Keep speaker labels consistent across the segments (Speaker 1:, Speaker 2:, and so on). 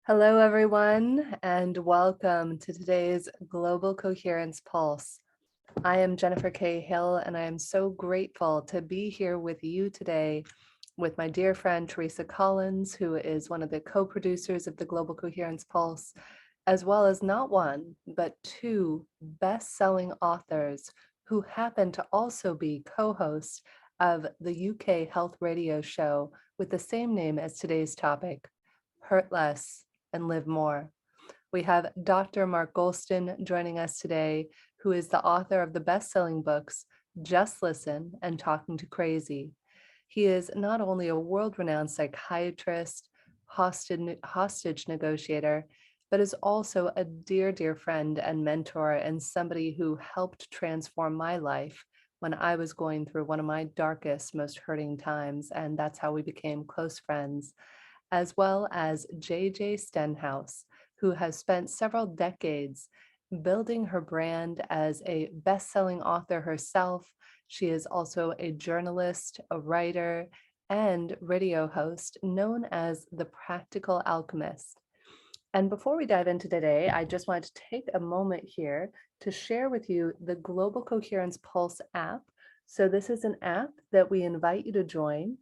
Speaker 1: Hello, everyone, and welcome to today's Global Coherence Pulse. I am Jennifer K. Hill, and I am so grateful to be here with you today with my dear friend Teresa Collins, who is one of the co-producers of the Global Coherence Pulse, as well as not one, but two best-selling authors who happen to also be co-hosts of the UK health radio show with the same name as today's topic, Hurt Less and Live More. We have Dr. Mark Goulston joining us today, who is the author of the best-selling books, Just Listen and Talking to Crazy. He is not only a world-renowned psychiatrist, hostage negotiator, but is also a dear, dear friend and mentor and somebody who helped transform my life when I was going through one of my darkest, most hurting times. And that's how we became close friends, as well as JJ Stenhouse, who has spent several decades building her brand as a best-selling author herself. She is also a journalist, a writer, and radio host known as the Practical Alchemist. And before we dive into today, I just wanted to take a moment here to share with you the Global Coherence Pulse app. So this is an app that we invite you to join.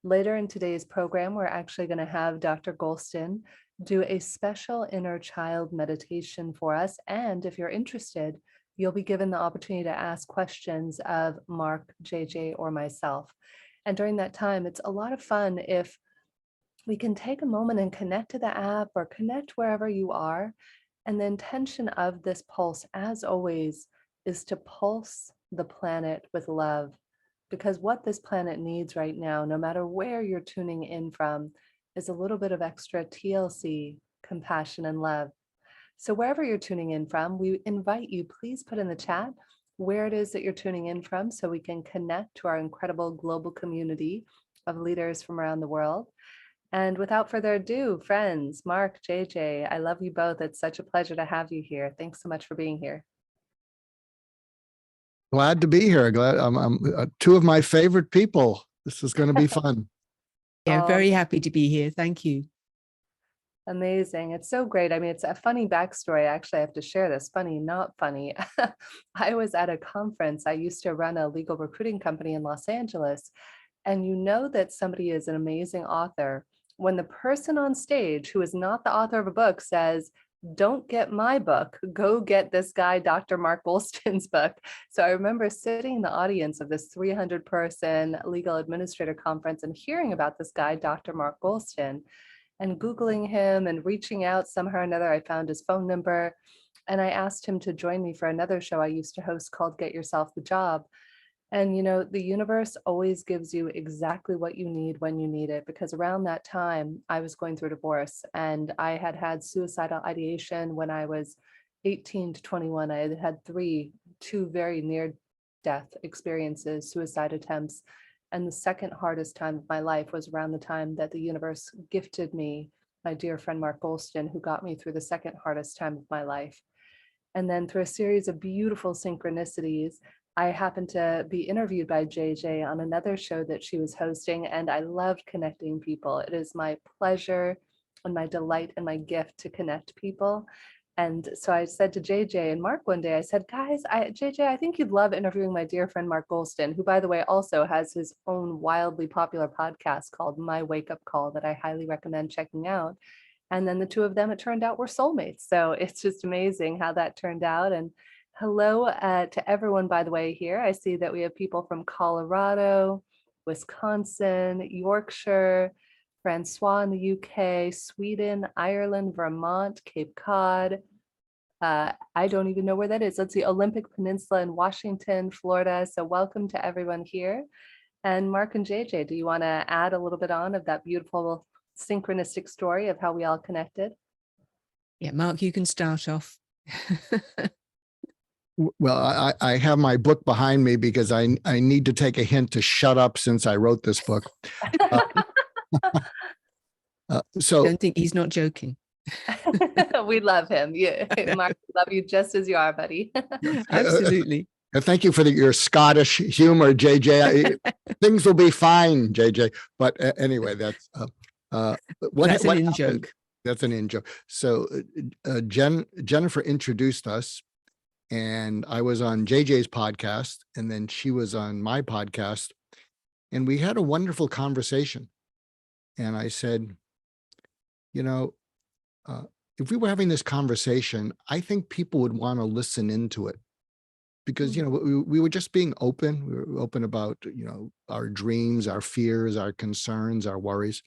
Speaker 1: Later in today's program, we're actually going to have Dr. Goulston do a special inner child meditation for us. And if you're interested, you'll be given the opportunity to ask questions of Mark, JJ, or myself. And during that time, it's a lot of fun if we can take a moment and connect to the app or connect wherever you are. And the intention of this pulse, as always, is to pulse the planet with love. Because what this planet needs right now, no matter where you're tuning in from, is a little bit of extra TLC, compassion, and love. So wherever you're tuning in from, we invite you, please put in the chat where it is that you're tuning in from so we can connect to our incredible global community of leaders from around the world. And without further ado, friends, Mark, JJ, I love you both. It's such a pleasure to have you here. Thanks so much for being here.
Speaker 2: Glad to be here. Glad I'm two of my favorite people. This is going to be fun.
Speaker 3: Yeah, very happy to be here. Thank you.
Speaker 1: Amazing. It's so great. I mean, it's a funny backstory. Actually, I have to share this. Funny, not funny. I was at a conference. I used to run a legal recruiting company in Los Angeles. And you know that somebody is an amazing author when the person on stage who is not the author of a book says, "Don't get my book, go get this guy, Dr. Mark Goulston's book." So I remember sitting in the audience of this 300-person legal administrator conference and hearing about this guy, Dr. Mark Goulston, and Googling him and reaching out somehow or another. I found his phone number and I asked him to join me for another show I used to host called Get Yourself the Job. And you know, the universe always gives you exactly what you need when you need it, because around that time I was going through a divorce and I had had suicidal ideation when I was 18 to 21. I had had two very near death experiences, suicide attempts. And the second hardest time of my life was around the time that the universe gifted me my dear friend Mark Goulston, who got me through the second hardest time of my life. And then through a series of beautiful synchronicities, I happened to be interviewed by JJ on another show that she was hosting, and I loved connecting people. It is my pleasure and my delight and my gift to connect people. And so I said to JJ and Mark one day, I said, guys, JJ, I think you'd love interviewing my dear friend Mark Goulston, who, by the way, also has his own wildly popular podcast called My Wake Up Call that I highly recommend checking out. And then the two of them, it turned out, were soulmates. So it's just amazing how that turned out. And hello to everyone, by the way, here. I see that we have people from Colorado, Wisconsin, Yorkshire, Francois in the UK, Sweden, Ireland, Vermont, Cape Cod. I don't even know where that is. Let's see, Olympic Peninsula in Washington, Florida. So welcome to everyone here. And Mark and JJ, do you want to add a little bit on of that beautiful synchronistic story of how we all connected?
Speaker 3: Yeah, Mark, you can start off.
Speaker 2: Well, I have my book behind me because I need to take a hint to shut up since I wrote this book. So
Speaker 3: I don't think he's not joking.
Speaker 1: We love him. Yeah, Mark, we love you just as you are, buddy.
Speaker 3: Absolutely.
Speaker 2: Thank you for your Scottish humor, JJ. Things will be fine, JJ. But anyway, that's
Speaker 3: an in-joke.
Speaker 2: That's an in joke. So Jennifer introduced us, and I was on JJ's podcast, and then she was on my podcast, and we had a wonderful conversation. And I said, you know, if we were having this conversation, I think people would want to listen into it, because, you know, we were just being open. We were open about, you know, our dreams, our fears, our concerns, our worries.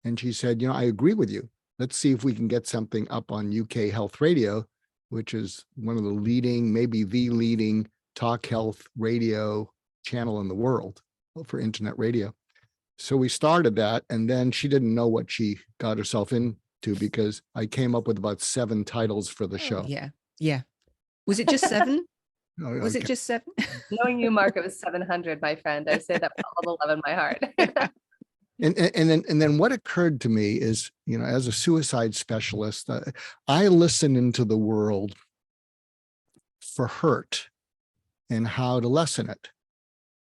Speaker 2: And she said, you know, I agree with you. Let's see if we can get something up on UK Health Radio, which is one of the leading, maybe the leading talk health radio channel in the world for internet radio. So we started that, and then she didn't know what she got herself into, because I came up with about 7 titles for the show.
Speaker 3: Yeah. Yeah. Was it just 7?
Speaker 2: Oh,
Speaker 3: Was it
Speaker 2: okay.
Speaker 3: just 7?
Speaker 1: Knowing you, Mark, it was 700, my friend. I say that with all the love in my heart.
Speaker 2: And then what occurred to me is, you know, as a suicide specialist, I listen into the world for hurt and how to lessen it.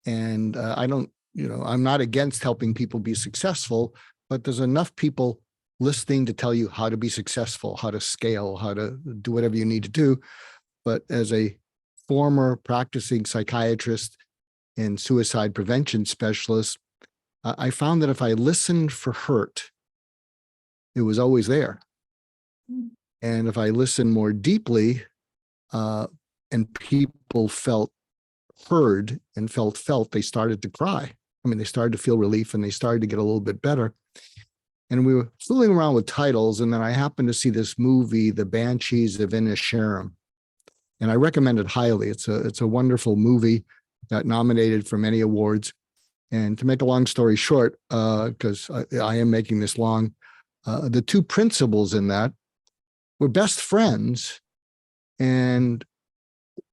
Speaker 2: And I don't, you know, I'm not against helping people be successful, but there's enough people listening to tell you how to be successful, how to scale, how to do whatever you need to do. But as a former practicing psychiatrist and suicide prevention specialist, I found that if I listened for hurt, it was always there. And if I listened more deeply, and people felt heard and felt, they started to cry. I mean, they started to feel relief, and they started to get a little bit better. And we were fooling around with titles, and then I happened to see this movie, The Banshees of Inisherin, and I recommend it highly. It's a wonderful movie, got nominated for many awards. And to make a long story short, because I am making this long, the 2 principals in that were best friends. And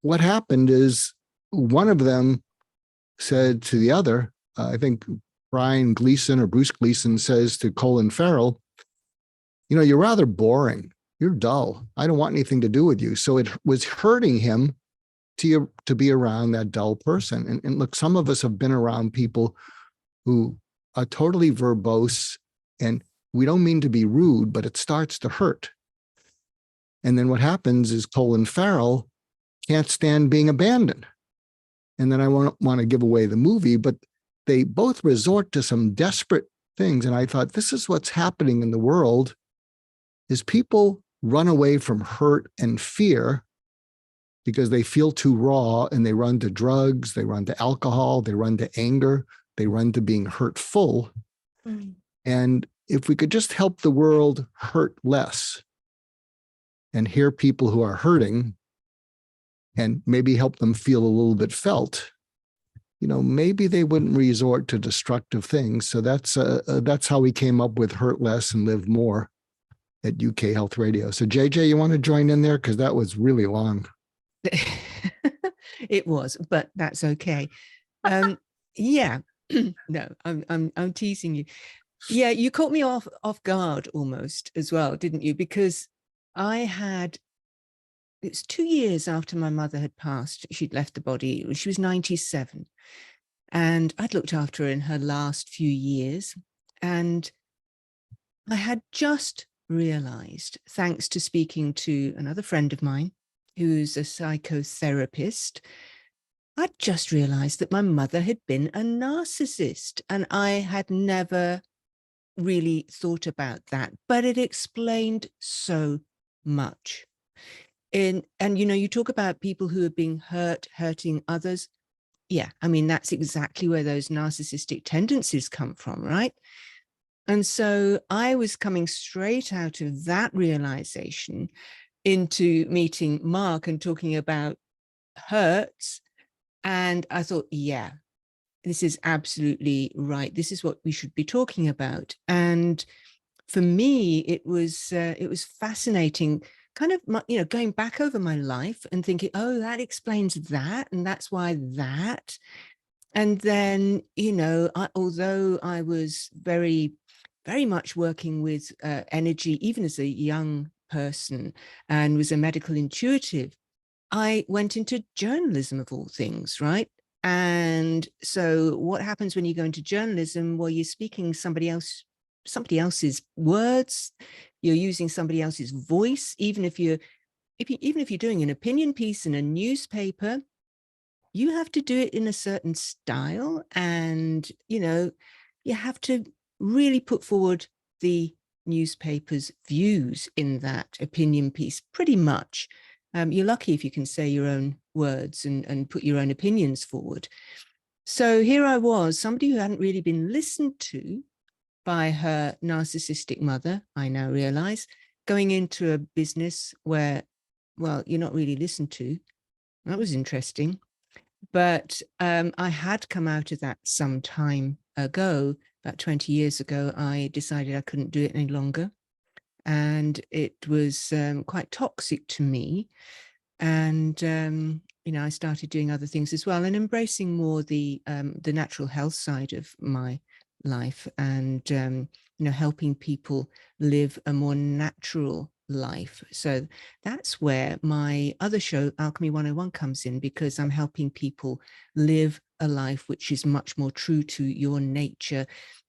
Speaker 2: what happened is, one of them said to the other, I think Brian Gleason or Bruce Gleason says to Colin Farrell, you know, you're rather boring. You're dull. I don't want anything to do with you. So it was hurting him to be around that dull person. And look, some of us have been around people who are totally verbose, and we don't mean to be rude, but it starts to hurt. And then what happens is Colin Farrell can't stand being abandoned. And then I won't want to give away the movie, but they both resort to some desperate things. And I thought, this is what's happening in the world, is people run away from hurt and fear because they feel too raw, and they run to drugs, they run to alcohol, they run to anger, they run to being hurtful. And if we could just help the world hurt less and hear people who are hurting and maybe help them feel a little bit felt, you know, maybe they wouldn't resort to destructive things. So that's how we came up with Hurt Less and Live More at UK Health Radio. So JJ, you want to join in there? Because that was really long.
Speaker 3: It was, but that's okay. Yeah. No, I'm teasing you. Yeah, you caught me off guard almost as well, didn't you? Because it's 2 years after my mother had passed. She'd left the body. She was 97. And I'd looked after her in her last few years. And I had just realized, thanks to speaking to another friend of mine, who's a psychotherapist, I'd just realized that my mother had been a narcissist, and I had never really thought about that, but it explained so much. And you know, you talk about people who are being hurting others. Yeah, I mean, that's exactly where those narcissistic tendencies come from, right? And so I was coming straight out of that realization into meeting Mark and talking about hurts. And I thought, yeah, this is absolutely right. This is what we should be talking about. And for me, it was fascinating, kind of, you know, going back over my life and thinking, oh, that explains that, and that's why that. And then, you know, although I was very, very much working with energy, even as a young person, and was a medical intuitive, I went into journalism of all things, right? And so what happens when you go into journalism? Well, you're speaking somebody else's somebody else's words, you're using somebody else's voice, even if you're doing an opinion piece in a newspaper, you have to do it in a certain style, and you have to really put forward the newspaper's views in that opinion piece, pretty much. You're lucky if you can say your own words and put your own opinions forward. So here I was, somebody who hadn't really been listened to by her narcissistic mother, I now realize, going into a business where, well, you're not really listened to. That was interesting. But I had come out of that some time ago, about 20 years ago. I decided I couldn't do it any longer. And it was quite toxic to me. And, I started doing other things as well and embracing more the natural health side of my life, and, helping people live a more natural life. So that's where my other show, Alchemy 101, comes in, because I'm helping people live a life which is much more true to your nature,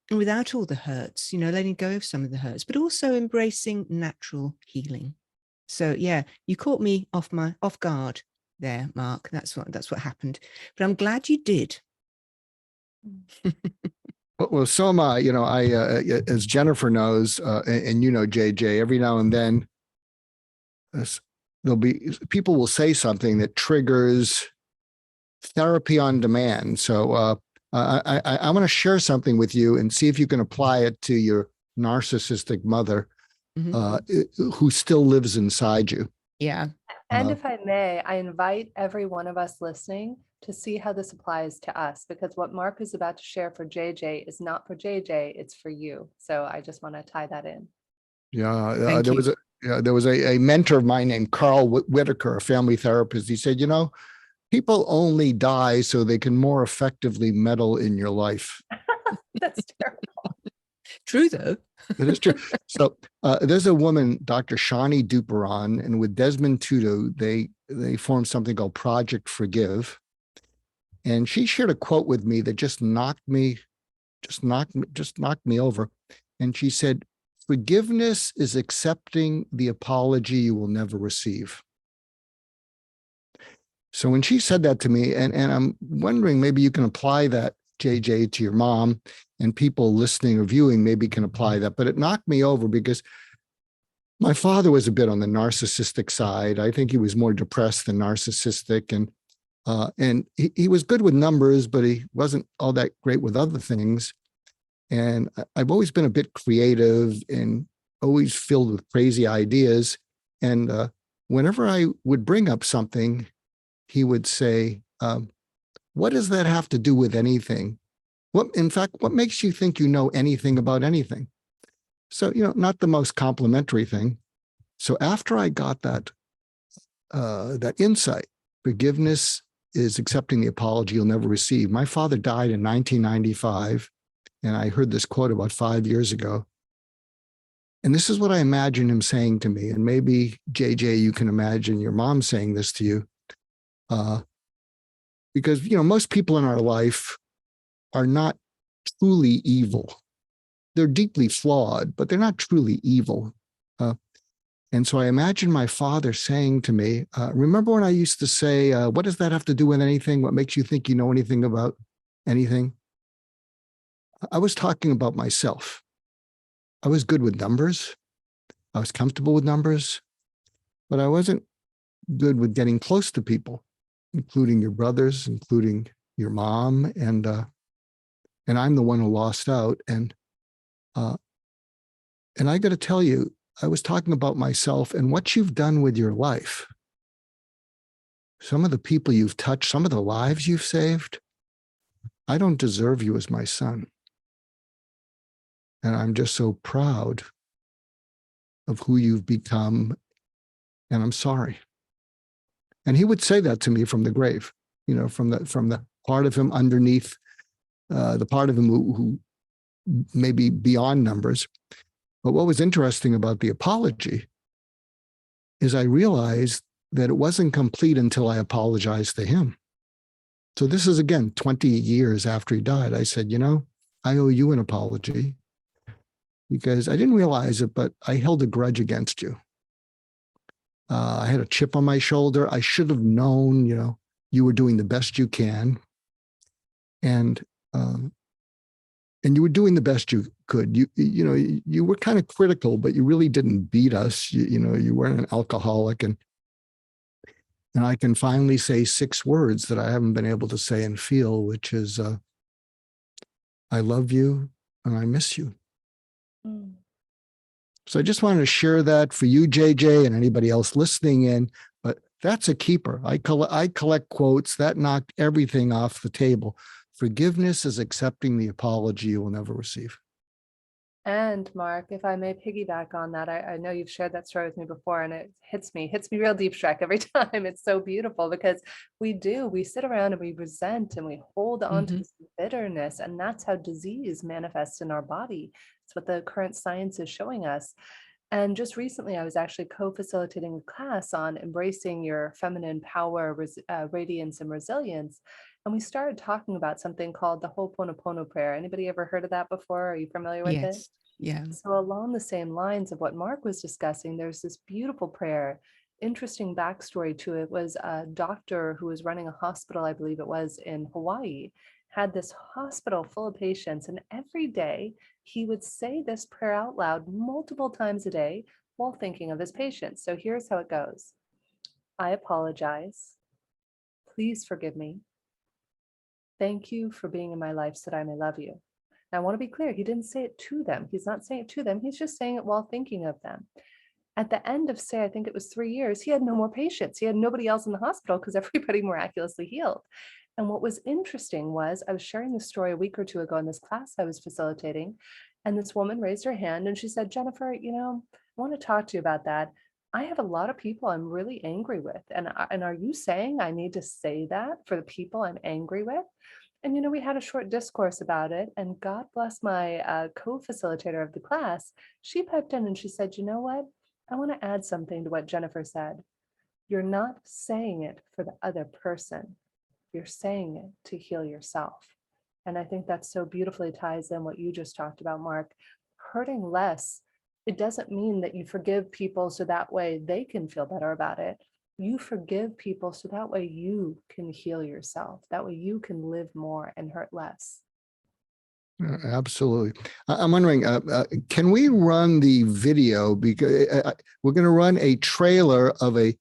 Speaker 3: and without all the hurts, letting go of some of the hurts, but also embracing natural healing. So yeah, you caught me off guard there, Mark. That's what happened. But I'm glad you did.
Speaker 2: Well, so am I. As Jennifer knows, and JJ, every now and then, there'll be people will say something that triggers therapy on demand. So I want to share something with you and see if you can apply it to your narcissistic mother, who still lives inside you.
Speaker 3: Yeah.
Speaker 1: And if I may, I invite every one of us listening to see how this applies to us, because what Mark is about to share for JJ is not for JJ, it's for you. So I just want to tie that in.
Speaker 2: Yeah, there was a mentor of mine named Carl Whitaker, a family therapist. He said, people only die so they can more effectively meddle in your life.
Speaker 1: That's terrible.
Speaker 3: True, though.
Speaker 2: It is true. So there's a woman, Dr. Shani Duperon, and with Desmond Tutu, they formed something called Project Forgive. And she shared a quote with me that just knocked me over. And she said, "Forgiveness is accepting the apology you will never receive." So when she said that to me, and I'm wondering, maybe you can apply that, JJ, to your mom, and people listening or viewing maybe can apply that. But it knocked me over because my father was a bit on the narcissistic side. I think he was more depressed than narcissistic. And he was good with numbers, but he wasn't all that great with other things. And I've always been a bit creative and always filled with crazy ideas. And whenever I would bring up something, he would say, what does that have to do with anything? What makes you think you know anything about anything? So, not the most complimentary thing. So after I got that insight, forgiveness is accepting the apology you'll never receive. My father died in 1995, and I heard this quote about 5 years ago. And this is what I imagine him saying to me. And maybe, JJ, you can imagine your mom saying this to you. Because, most people in our life are not truly evil. They're deeply flawed, but they're not truly evil. And so I imagine my father saying to me, remember when I used to say, what does that have to do with anything? What makes you think you know anything about anything? I was talking about myself. I was good with numbers. I was comfortable with numbers, but I wasn't good with getting close to people, including your brothers, including your mom. And I'm the one who lost out. And I got to tell you, I was talking about myself and what you've done with your life. Some of the people you've touched, some of the lives you've saved. I don't deserve you as my son. And I'm just so proud of who you've become. And I'm sorry. And he would say that to me from the grave, from the part of him underneath, the part of him who may be beyond numbers. But what was interesting about the apology is I realized that it wasn't complete until I apologized to him. So this is, again, 20 years after he died. I said, I owe you an apology. because I didn't realize it, but I held a grudge against you. I had a chip on my shoulder. I should have known, you were doing the best you can. And you were doing the best you could. You were kind of critical, but you really didn't beat us. You weren't an alcoholic. And I can finally say 6 words that I haven't been able to say and feel, which is, I love you and I miss you.
Speaker 1: Mm.
Speaker 2: So I just wanted to share that for you, JJ, and anybody else listening in. But that's a keeper. I collect quotes that knocked everything off the table. Forgiveness is accepting the apology you will never receive.
Speaker 1: And Mark, if I may piggyback on that, I know you've shared that story with me before, and it hits me real deep, Shrek, every time. It's so beautiful because we sit around and we resent and we hold on to this bitterness, and that's how disease manifests in our body. It's what the current science is showing us. And just recently, I was actually co-facilitating a class on embracing your feminine power, radiance, and resilience. And we started talking about something called the Ho'oponopono prayer. Anybody ever heard of that before? Are you familiar with it?
Speaker 3: Yes. Yeah.
Speaker 1: So along the same lines of what Mark was discussing, there's this beautiful prayer. Interesting backstory to it was a doctor who was running a hospital, I believe it was in Hawaii, had this hospital full of patients, and every day he would say this prayer out loud multiple times a day while thinking of his patients. So here's how it goes. I apologize. Please forgive me. Thank you for being in my life so that I may love you. Now, I want to be clear, he didn't say it to them. He's not saying it to them. He's just saying it while thinking of them. At the end of, say, I think it was 3 years, he had no more patients. He had nobody else in the hospital because everybody miraculously healed. And what was interesting was I was sharing this story a week or two ago in this class I was facilitating, and this woman raised her hand and she said, Jennifer, I want to talk to you about that. I have a lot of people I'm really angry with. And are you saying I need to say that for the people I'm angry with? And, we had a short discourse about it, and God bless my co-facilitator of the class. She piped in and she said, you know what? I want to add something to what Jennifer said. You're not saying it for the other person. You're saying it to heal yourself. And I think that so beautifully ties in what you just talked about, Mark. Hurting less, it doesn't mean that you forgive people so that way they can feel better about it. You forgive people so that way you can heal yourself. That way you can live more and hurt less.
Speaker 2: Absolutely. I'm wondering, can we run the video? Because we're going to run a trailer of a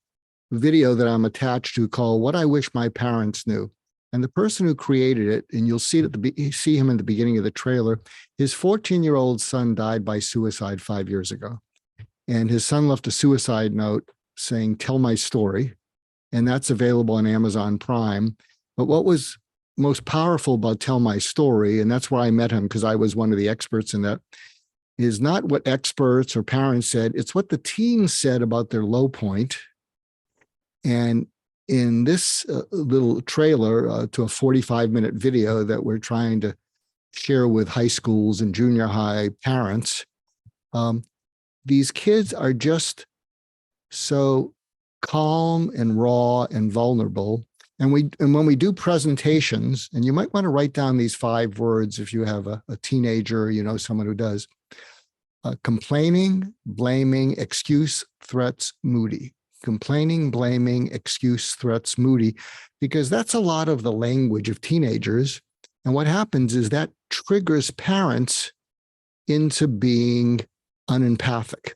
Speaker 2: video that I'm attached to called What I Wish My Parents Knew. And the person who created it, and you'll see him in the beginning of the trailer, his 14-year-old son died by suicide 5 years ago. And his son left a suicide note saying, tell my story. And that's available on Amazon Prime. But what was most powerful about Tell My Story, and that's where I met him because I was one of the experts in that, is not what experts or parents said, it's what the teens said about their low point. And in this little trailer to a 45-minute video that we're trying to share with high schools and junior high parents, these kids are just so calm and raw and vulnerable. And when we do presentations, and you might want to write down these 5 words if you have a teenager, someone who does, complaining, blaming, excuse, threats, moody. Complaining, blaming, excuse, threats, moody, because that's a lot of the language of teenagers. And what happens is that triggers parents into being unempathic.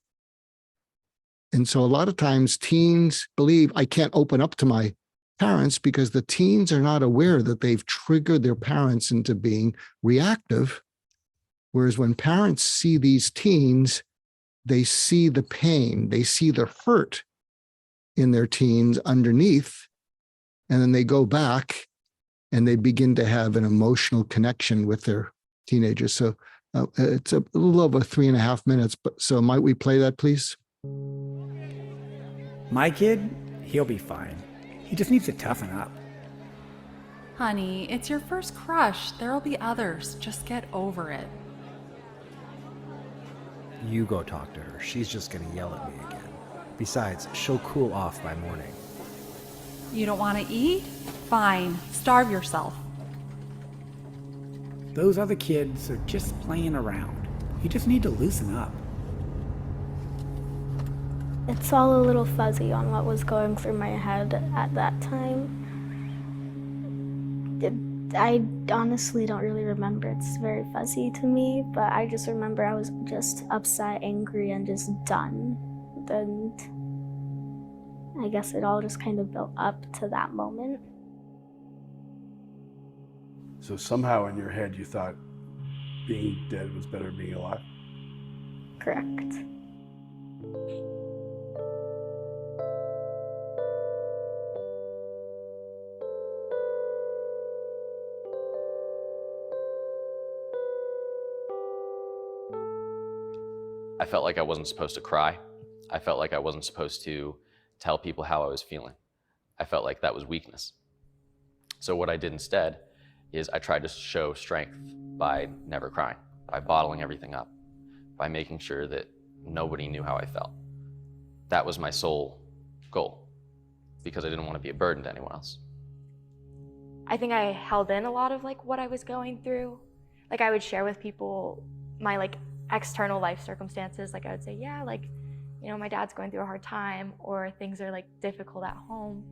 Speaker 2: And so a lot of times teens believe I can't open up to my parents because the teens are not aware that they've triggered their parents into being reactive. Whereas when parents see these teens, they see the pain, they see the hurt in their teens underneath, and then they go back and they begin to have an emotional connection with their teenagers. So it's a little over 3.5 minutes, but so might we play that, please?
Speaker 4: My kid, he'll be fine. He just needs to toughen up.
Speaker 5: Honey, it's your first crush. There'll be others. Just get over it.
Speaker 4: You go talk to her. She's just gonna yell at me again. Besides, she'll cool off by morning.
Speaker 5: You don't want to eat? Fine. Starve yourself.
Speaker 4: Those other kids are just playing around.
Speaker 6: You just need to loosen up.
Speaker 7: It's all a little fuzzy on what was going through my head at that time. I honestly don't really remember. It's very fuzzy to me, but I just remember I was just upset, angry, and just done. And I guess it all just kind of built up to that moment.
Speaker 8: So somehow in your head you thought being dead was better than being alive?
Speaker 7: Correct.
Speaker 9: I felt like I wasn't supposed to cry. I felt like I wasn't supposed to tell people how I was feeling. I felt like that was weakness. So what I did instead is I tried to show strength by never crying, by bottling everything up, by making sure that nobody knew how I felt. That was my sole goal, because I didn't want to be a burden to anyone else.
Speaker 10: I think I held in a lot of like what I was going through. Like I would share with people my like external life circumstances. Like I would say, yeah, like, you know, my dad's going through a hard time, or things are like difficult at home.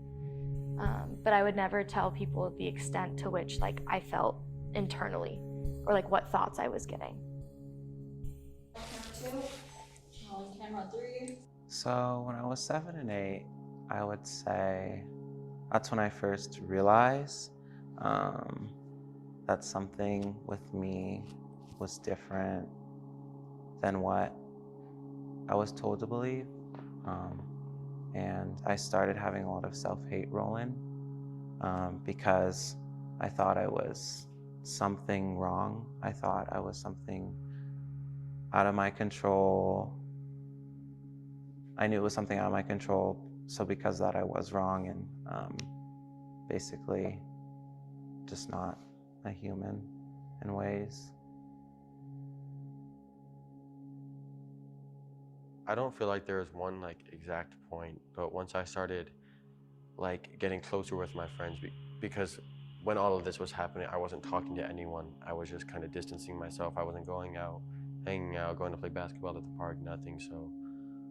Speaker 10: But I would never tell people the extent to which like I felt internally, or like what thoughts I was getting.
Speaker 11: So when I was 7 and 8, I would say that's when I first realized that something with me was different than what I was told to believe. And I started having a lot of self-hate roll in because I thought I was something wrong. I thought I was something out of my control. I knew it was something out of my control, so because of that I was wrong and basically just not a human in ways.
Speaker 12: I don't feel like there was one like exact point, but once I started like getting closer with my friends, because when all of this was happening, I wasn't talking to anyone. I was just kind of distancing myself. I wasn't going out, hanging out, going to play basketball at the park, nothing. So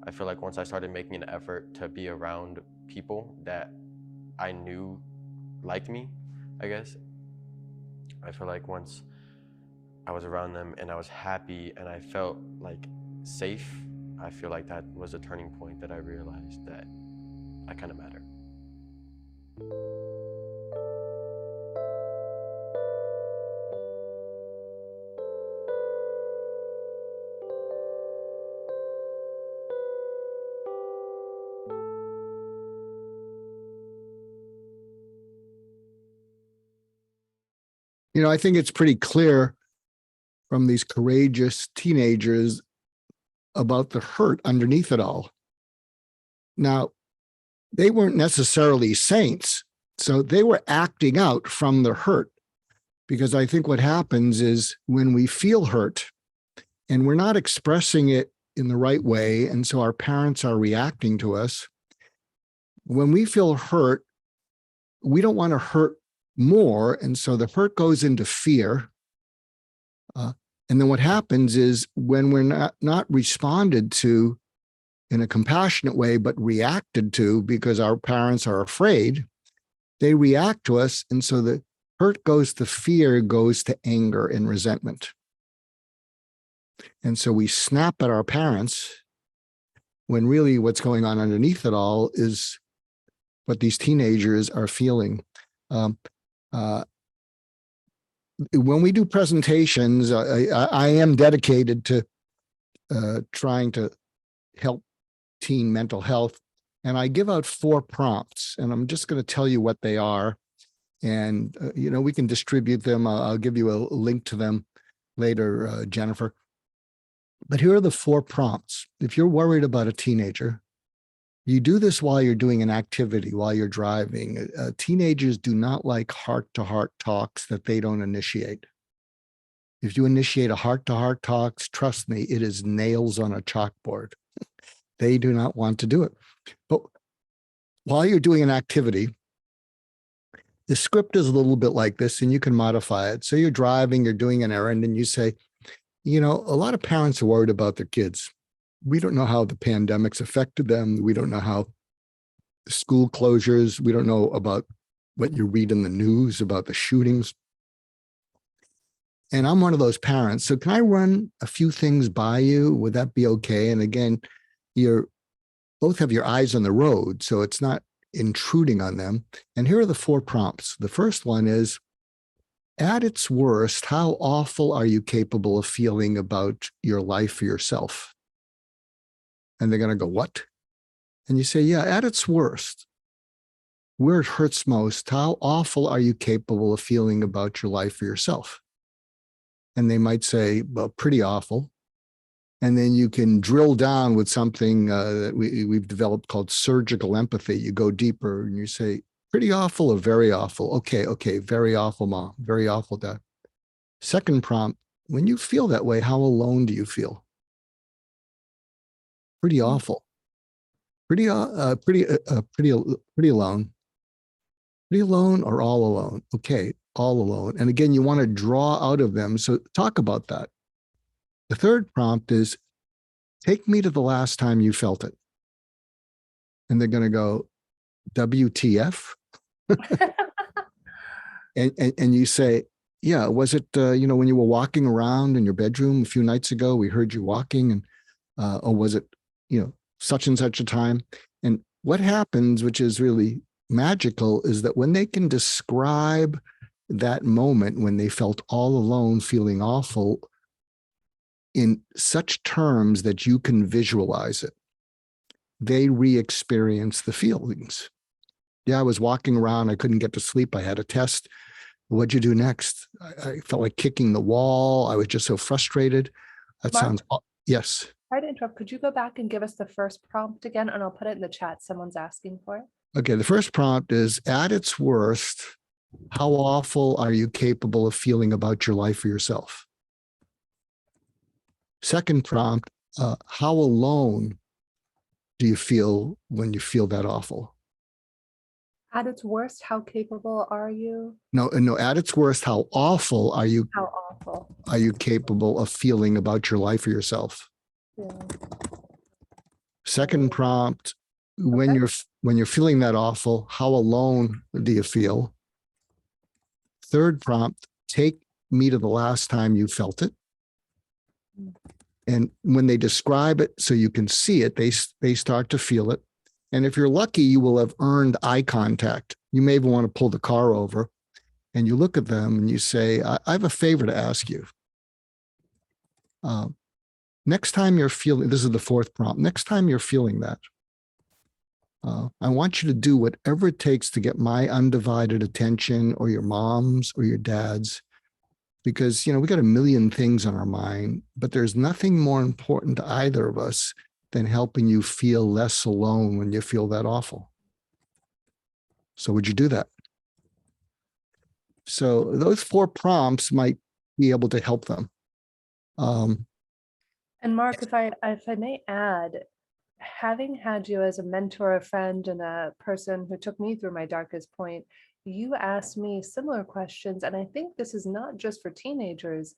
Speaker 12: I feel like once I started making an effort to be around people that I knew liked me, I guess, I feel like once I was around them and I was happy and I felt like safe, I feel like that was a turning point that I realized that I kind of matter.
Speaker 2: You know, I think it's pretty clear from these courageous teenagers about the hurt underneath it all. Now, they weren't necessarily saints, so they were acting out from the hurt, because I think what happens is when we feel hurt and we're not expressing it in the right way, and so our parents are reacting to us, when we feel hurt, we don't want to hurt more, and so the hurt goes into fear. And then what happens is when we're not responded to in a compassionate way, but reacted to because our parents are afraid, they react to us. And so the hurt goes to fear, goes to anger and resentment. And so we snap at our parents when really what's going on underneath it all is what these teenagers are feeling. When we do presentations, I am dedicated to trying to help teen mental health. And I give out 4 prompts, and I'm just going to tell you what they are. And, you know, we can distribute them. I'll give you a link to them later, Jennifer. But here are the 4 prompts. If you're worried about a teenager, you do this while you're doing an activity, while you're driving. Teenagers do not like heart-to-heart talks that they don't initiate. If you initiate a heart-to-heart talks, trust me, it is nails on a chalkboard. They do not want to do it. But while you're doing an activity, the script is a little bit like this, and you can modify it. So you're driving, you're doing an errand, and you say, a lot of parents are worried about their kids. We don't know how the pandemic's affected them. We don't know how school closures, we don't know about what you read in the news about the shootings. And I'm one of those parents. So can I run a few things by you? Would that be okay? And again, you're both have your eyes on the road, so it's not intruding on them. And here are the 4 prompts. The first one is, at its worst, how awful are you capable of feeling about your life or yourself? And they're going to go, what? And you say, yeah, at its worst, where it hurts most, how awful are you capable of feeling about your life or yourself? And they might say, well, pretty awful. And then you can drill down with something that we've developed called surgical empathy. You go deeper and you say, pretty awful or very awful? Okay, very awful, Mom, very awful, Dad. Second prompt, when you feel that way, how alone do you feel? Pretty awful. Pretty alone. Pretty alone or all alone? Okay, all alone. And again, you want to draw out of them. So talk about that. The third prompt is, take me to the last time you felt it. And they're going to go, WTF? and you say, yeah, was it, when you were walking around in your bedroom a few nights ago, we heard you walking, and or was it, such and such a time? And what happens, which is really magical, is that when they can describe that moment when they felt all alone, feeling awful, in such terms that you can visualize it, they re-experience the feelings. Yeah, I was walking around, I couldn't get to sleep, I had a test. What'd you do next? I felt like kicking the wall. I was just so frustrated. That
Speaker 1: Mark?
Speaker 2: sounds, yes.
Speaker 1: Sorry to interrupt. Could you go back and give us the first prompt again? And I'll put it in the chat. Someone's asking for it.
Speaker 2: Okay, the first prompt is, at its worst, how awful are you capable of feeling about your life or yourself? Second prompt, how alone do you feel when you feel that awful?
Speaker 1: At its worst, how capable are you?
Speaker 2: No, at its worst, how awful are you?
Speaker 1: How awful
Speaker 2: are you capable of feeling about your life or yourself?
Speaker 1: Yeah.
Speaker 2: Second prompt, when you're feeling that awful, how alone do you feel? Third prompt, take me to the last time you felt it. And when they describe it so you can see it, they start to feel it. And if you're lucky, you will have earned eye contact. You may even want to pull the car over and you look at them and you say, I have a favor to ask you. Next time you're feeling, this is the fourth prompt, next time you're feeling that, I want you to do whatever it takes to get my undivided attention, or your mom's or your dad's, because, we got a million things on our mind, but there's nothing more important to either of us than helping you feel less alone when you feel that awful. So would you do that? So those 4 prompts might be able to help them.
Speaker 1: And Mark, if I may add, having had you as a mentor, a friend, and a person who took me through my darkest point, you asked me similar questions. And I think this is not just for teenagers.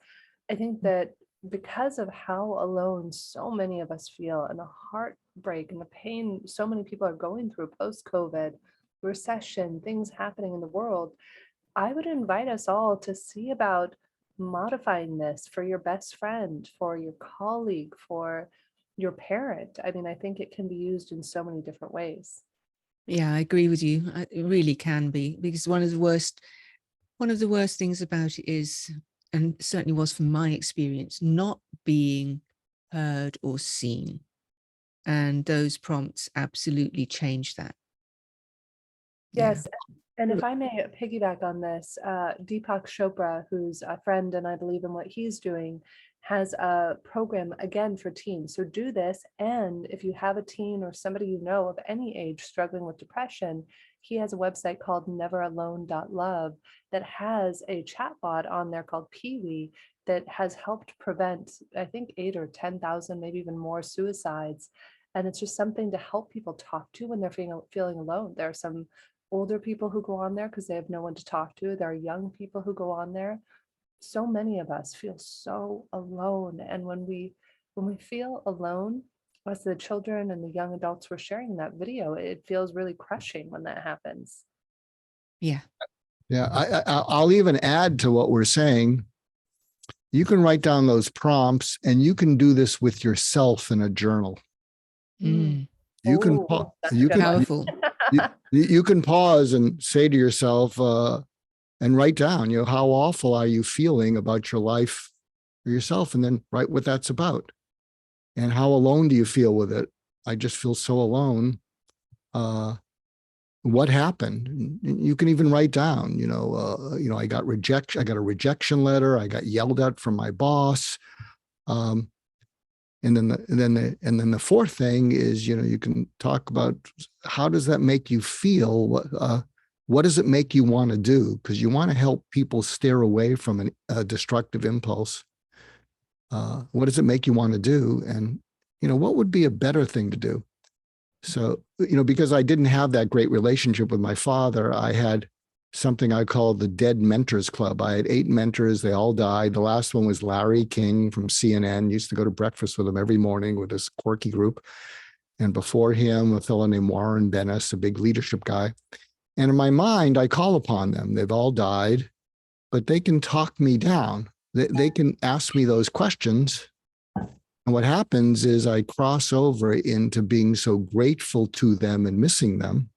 Speaker 1: I think that because of how alone so many of us feel, and the heartbreak and the pain so many people are going through post-COVID, recession, things happening in the world, I would invite us all to see about modifying this for your best friend, for your colleague, for your parent. I mean, I think it can be used in so many different ways.
Speaker 3: Yeah, I agree with you. It really can be, because one of the worst things about it is, and certainly was from my experience, not being heard or seen. And those prompts absolutely change that.
Speaker 1: Yes. And if I may piggyback on this, Deepak Chopra, who's a friend and I believe in what he's doing, has a program again for teens. So do this. And if you have a teen or somebody you know of any age struggling with depression, he has a website called neveralone.love that has a chatbot on there called Peewee that has helped prevent, I think, 8 or 10,000, maybe even more suicides. And it's just something to help people talk to when they're feeling alone. There are some older people who go on there because they have no one to talk to. There are young people who go on there. so many of us feel so alone. And when we feel alone, as the children and the young adults were sharing that video, it feels really crushing when that happens.
Speaker 3: Yeah.
Speaker 2: Yeah, I'll even add to what we're saying. You can write down those prompts, and you can do this with yourself in a journal.
Speaker 3: Mm.
Speaker 2: You can
Speaker 1: Oh, that's a
Speaker 2: you
Speaker 1: good
Speaker 2: can
Speaker 1: one.
Speaker 3: Powerful.
Speaker 2: you can pause and say to yourself, and write down, how awful are you feeling about your life or yourself, and then write what that's about. And how alone do you feel with it? I just feel so alone. What happened? You can even write down, I got a rejection letter. I got yelled at from my boss. And then the fourth thing is, you can talk about, how does that make you feel? What does it make you want to do? Because you want to help people steer away from a destructive impulse. What does it make you want to do? And, what would be a better thing to do? So, because I didn't have that great relationship with my father, I had something I called the Dead Mentors Club. I had 8 mentors. They all died. The last one was Larry King from CNN. Used to go to breakfast with him every morning with this quirky group. And before him, a fellow named Warren Bennis, a big leadership guy. And in my mind, I call upon them. They've all died, but they can talk me down. They can ask me those questions. And what happens is I cross over into being so grateful to them and missing them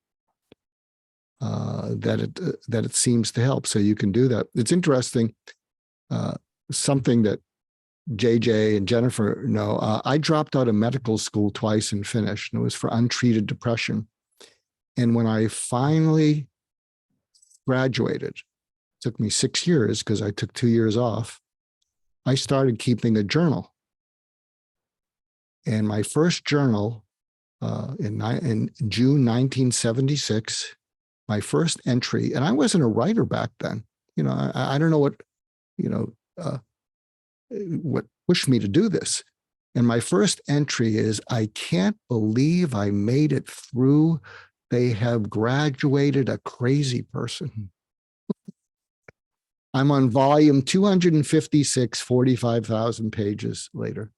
Speaker 2: that it seems to help. So you can do that. It's interesting. Something that JJ and Jennifer know. I dropped out of medical school twice and finished, and it was for untreated depression. And when I finally graduated, it took me 6 years because I took 2 years off. I started keeping a journal. And my first journal in June 1976, my first entry, and I wasn't a writer back then. I don't know what pushed me to do this. And my first entry is, I can't believe I made it through. They have graduated a crazy person. I'm on volume 256, 45,000 pages later.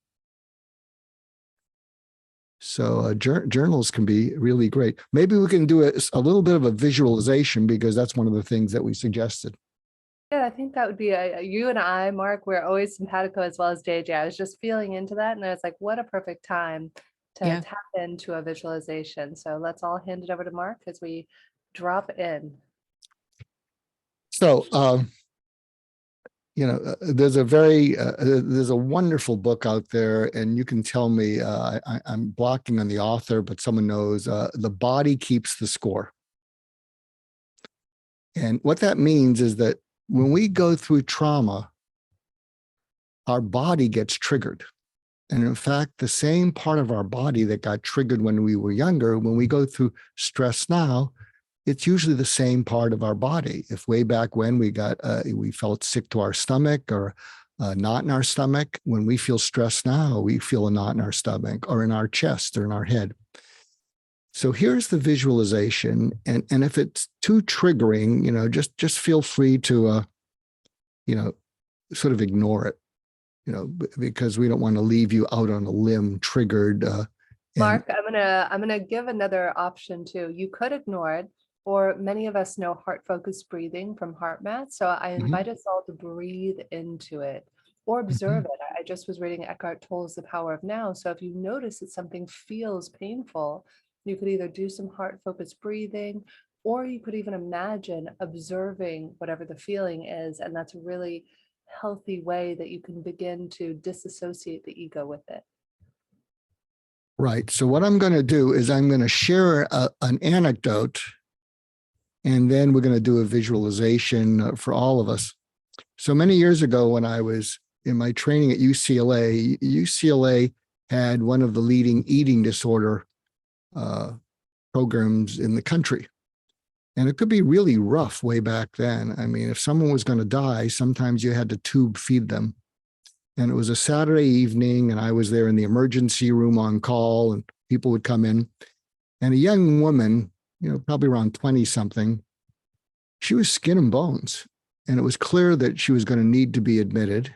Speaker 2: So journals can be really great. Maybe we can do a little bit of a visualization, because that's one of the things that we suggested.
Speaker 1: Yeah, I think that would be you and I, Mark, we're always simpatico as well as JJ. I was just feeling into that, and I was like, what a perfect time to tap into a visualization. So let's all hand it over to Mark as we drop in.
Speaker 2: So, there's a wonderful book out there, and you can tell me, I'm blocking on the author, but someone knows, The Body Keeps the Score. And what that means is that when we go through trauma, our body gets triggered. And in fact, the same part of our body that got triggered when we were younger, when we go through stress now, it's usually the same part of our body. If way back when we felt sick to our stomach or a knot in our stomach, when we feel stressed now, we feel a knot in our stomach or in our chest or in our head. So here's the visualization. And if it's too triggering, just feel free to, sort of ignore it, because we don't want to leave you out on a limb triggered.
Speaker 1: Mark, I'm gonna give another option too. You could ignore it, or many of us know heart-focused breathing from HeartMath. So I invite us all to breathe into it or observe it. I just was reading Eckhart Tolle's The Power of Now. So if you notice that something feels painful, you could either do some heart-focused breathing, or you could even imagine observing whatever the feeling is. And that's a really healthy way that you can begin to disassociate the ego with it.
Speaker 2: Right. So what I'm going to do is I'm going to share an anecdote, and then we're going to do a visualization for all of us. So many years ago, when I was in my training at UCLA had one of the leading eating disorder programs in the country. And it could be really rough way back then. I mean, if someone was going to die, sometimes you had to tube feed them. And it was a Saturday evening, and I was there in the emergency room on call, and people would come in. And a young woman, probably around 20 something, she was skin and bones. and it was clear that she was going to need to be admitted.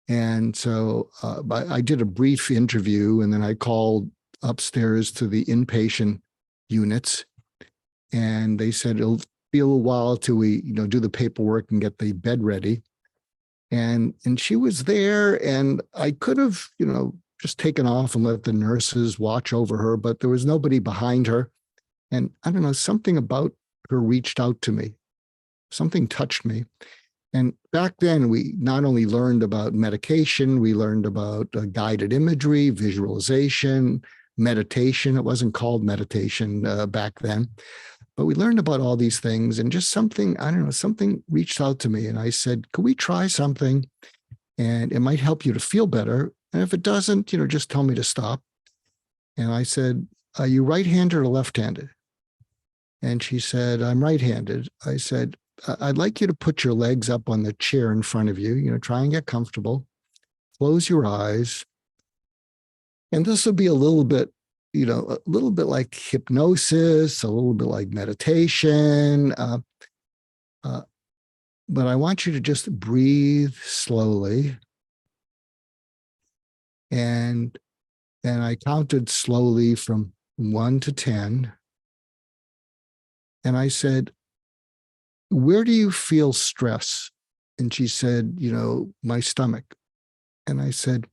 Speaker 2: And so I did a brief interview, and then I called upstairs to the inpatient units, and they said it'll be a little while till we, do the paperwork and get the bed ready. And she was there, and I could have, just taken off and let the nurses watch over her, but there was nobody behind her. And I don't know, something about her reached out to me. Something touched me. And back then, we not only learned about medication, we learned about guided imagery, visualization, meditation. It wasn't called meditation back then, but we learned about all these things, and just something, I don't know, something reached out to me, and I said, could we try something? And it might help you to feel better. And if it doesn't, just tell me to stop. And I said, are you right-handed or left-handed? And she said, I'm right-handed. I said, I'd like you to put your legs up on the chair in front of you, try and get comfortable. Close your eyes. And this will be a little bit like hypnosis, a little bit like meditation. But I want you to just breathe slowly. And I counted slowly from 1 to 10. And I said, where do you feel stress? And she said, my stomach. And I said,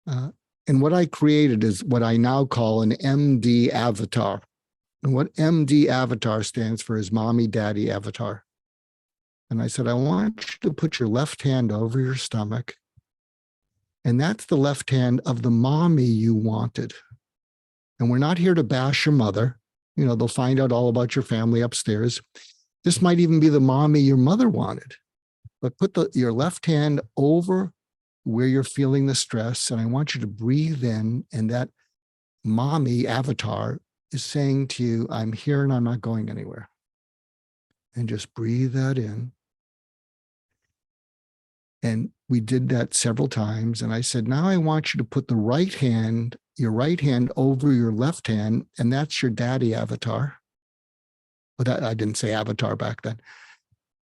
Speaker 2: and what I created is what I now call an MD avatar. And what MD avatar stands for is mommy, daddy avatar. And I said, I want you to put your left hand over your stomach. And that's the left hand of the mommy you wanted. And we're not here to bash your mother. They'll find out all about your family upstairs. This might even be the mommy your mother wanted. But put your left hand over where you're feeling the stress. And I want you to breathe in. And that mommy avatar is saying to you, I'm here and I'm not going anywhere. And just breathe that in. And we did that several times. And I said, now I want you to put your right hand over your left hand, and that's your daddy avatar. But I didn't say avatar back then.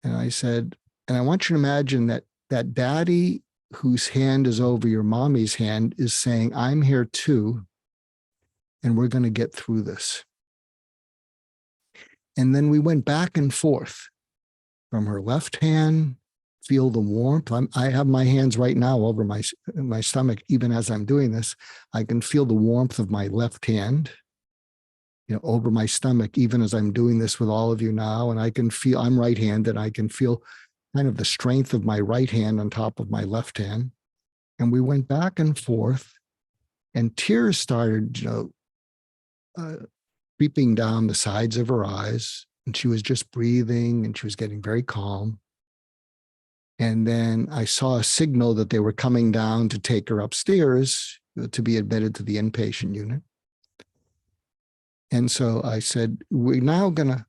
Speaker 2: And I said, and I want you to imagine that daddy whose hand is over your mommy's hand is saying, I'm here too, and we're going to get through this. And then we went back and forth from her left hand. Feel the warmth. I have my hands right now over my stomach. Even as I'm doing this, I can feel the warmth of my left hand, over my stomach, even as I'm doing this with all of you now. And I can feel, I'm right-handed. I can feel kind of the strength of my right hand on top of my left hand. And we went back and forth, and tears started, creeping down the sides of her eyes. And she was just breathing, and she was getting very calm. And then I saw a signal that they were coming down to take her upstairs to be admitted to the inpatient unit. And so I said, we're now going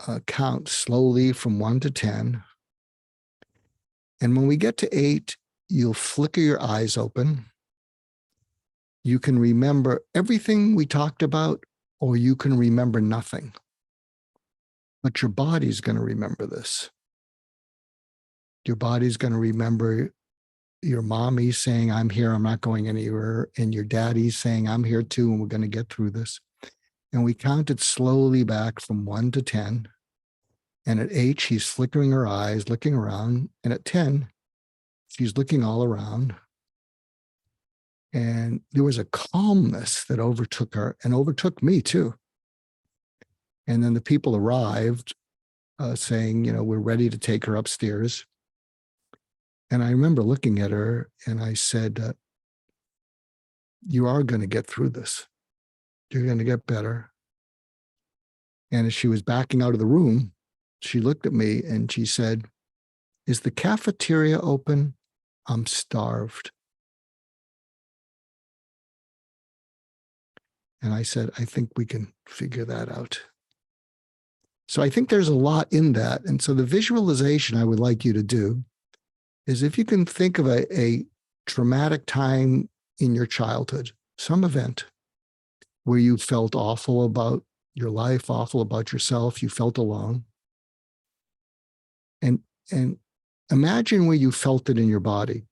Speaker 2: to count slowly from 1 to 10. And when we get to 8, you'll flicker your eyes open. You can remember everything we talked about, or you can remember nothing. But your body's going to remember this. Your body's going to remember your mommy saying, I'm here, I'm not going anywhere. And your daddy's saying, I'm here too, and we're going to get through this. And we counted slowly back from 1 to 10. And at 8, she's flickering her eyes, looking around. And at 10, she's looking all around. And there was a calmness that overtook her and overtook me too. And then the people arrived saying, we're ready to take her upstairs. And I remember looking at her and I said, you are going to get through this. You're going to get better. And as she was backing out of the room, she looked at me and she said, is the cafeteria open? I'm starved. And I said, I think we can figure that out. So I think there's a lot in that. And so the visualization I would like you to do is if you can think of a traumatic time in your childhood, some event where you felt awful about your life, awful about yourself, you felt alone. and imagine where you felt it in your body.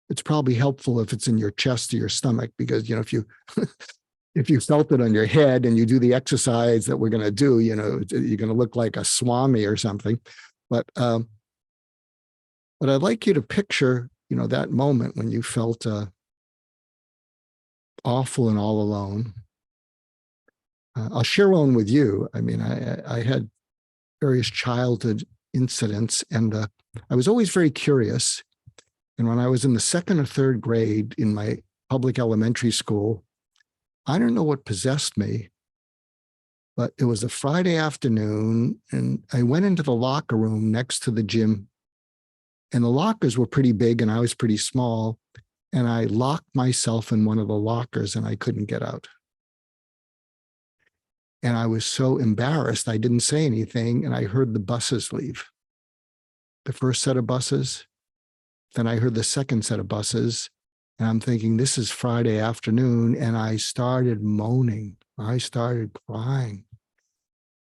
Speaker 2: It's probably helpful if it's in your chest or your stomach, because, you know, if you if you felt it on your head and you do the exercise that we're going to do, you know, you're going to look like a swami or something. But I'd like you to picture, you know, that moment when you felt awful and all alone. I'll share one with you. I mean, I had various childhood incidents, and I was always very curious. And when I was in the 2nd or 3rd grade in my public elementary school, I don't know what possessed me, but it was a Friday afternoon, and I went into the locker room next to the gym, and the lockers were pretty big and I was pretty small, and I locked myself in one of the lockers and I couldn't get out. And I was so embarrassed, I didn't say anything, and I heard the buses leave. The first set of buses, then I heard the second set of buses, and I'm thinking, this is Friday afternoon, and I started moaning. I started crying.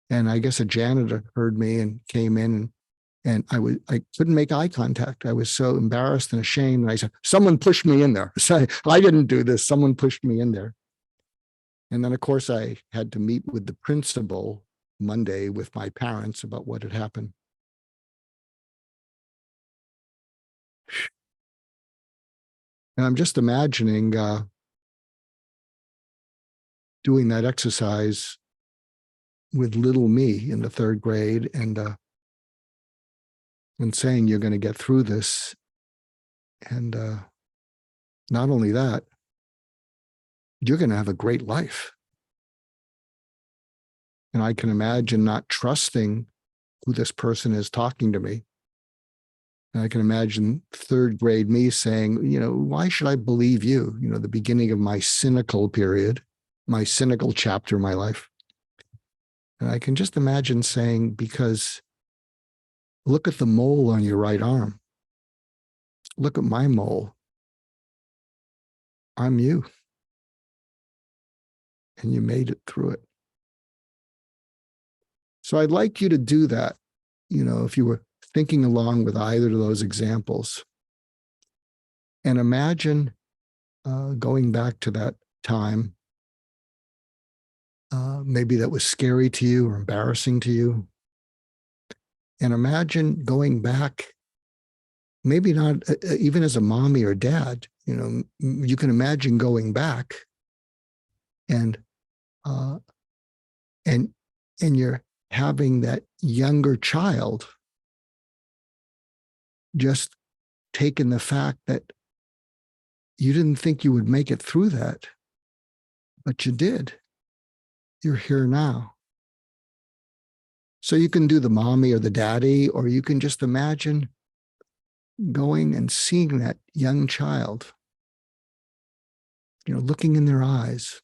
Speaker 2: And I guess a janitor heard me and came in, and I couldn't make eye contact. I was so embarrassed and ashamed. And I said, someone pushed me in there. So I didn't do this. Someone pushed me in there. And then, of course, I had to meet with the principal Monday with my parents about what had happened. And I'm just imagining doing that exercise with little me in the 3rd grade, and saying you're going to get through this. And not only that, you're going to have a great life. And I can imagine not trusting who this person is talking to me. And I can imagine 3rd grade me saying, you know, why should I believe you? You know, the beginning of my cynical period, my cynical chapter of my life. And I can just imagine saying, because look at the mole on your right arm. Look at my mole. I'm you. And you made it through it. So I'd like you to do that, you know, if you were thinking along with either of those examples. And imagine going back to that time, maybe that was scary to you or embarrassing to you. And imagine going back, maybe not even as a mommy or dad, you know, you can imagine going back and you're having that younger child just taking the fact that you didn't think you would make it through that, but you did. You're here now. So you can do the mommy or the daddy, or you can just imagine going and seeing that young child, you know, looking in their eyes.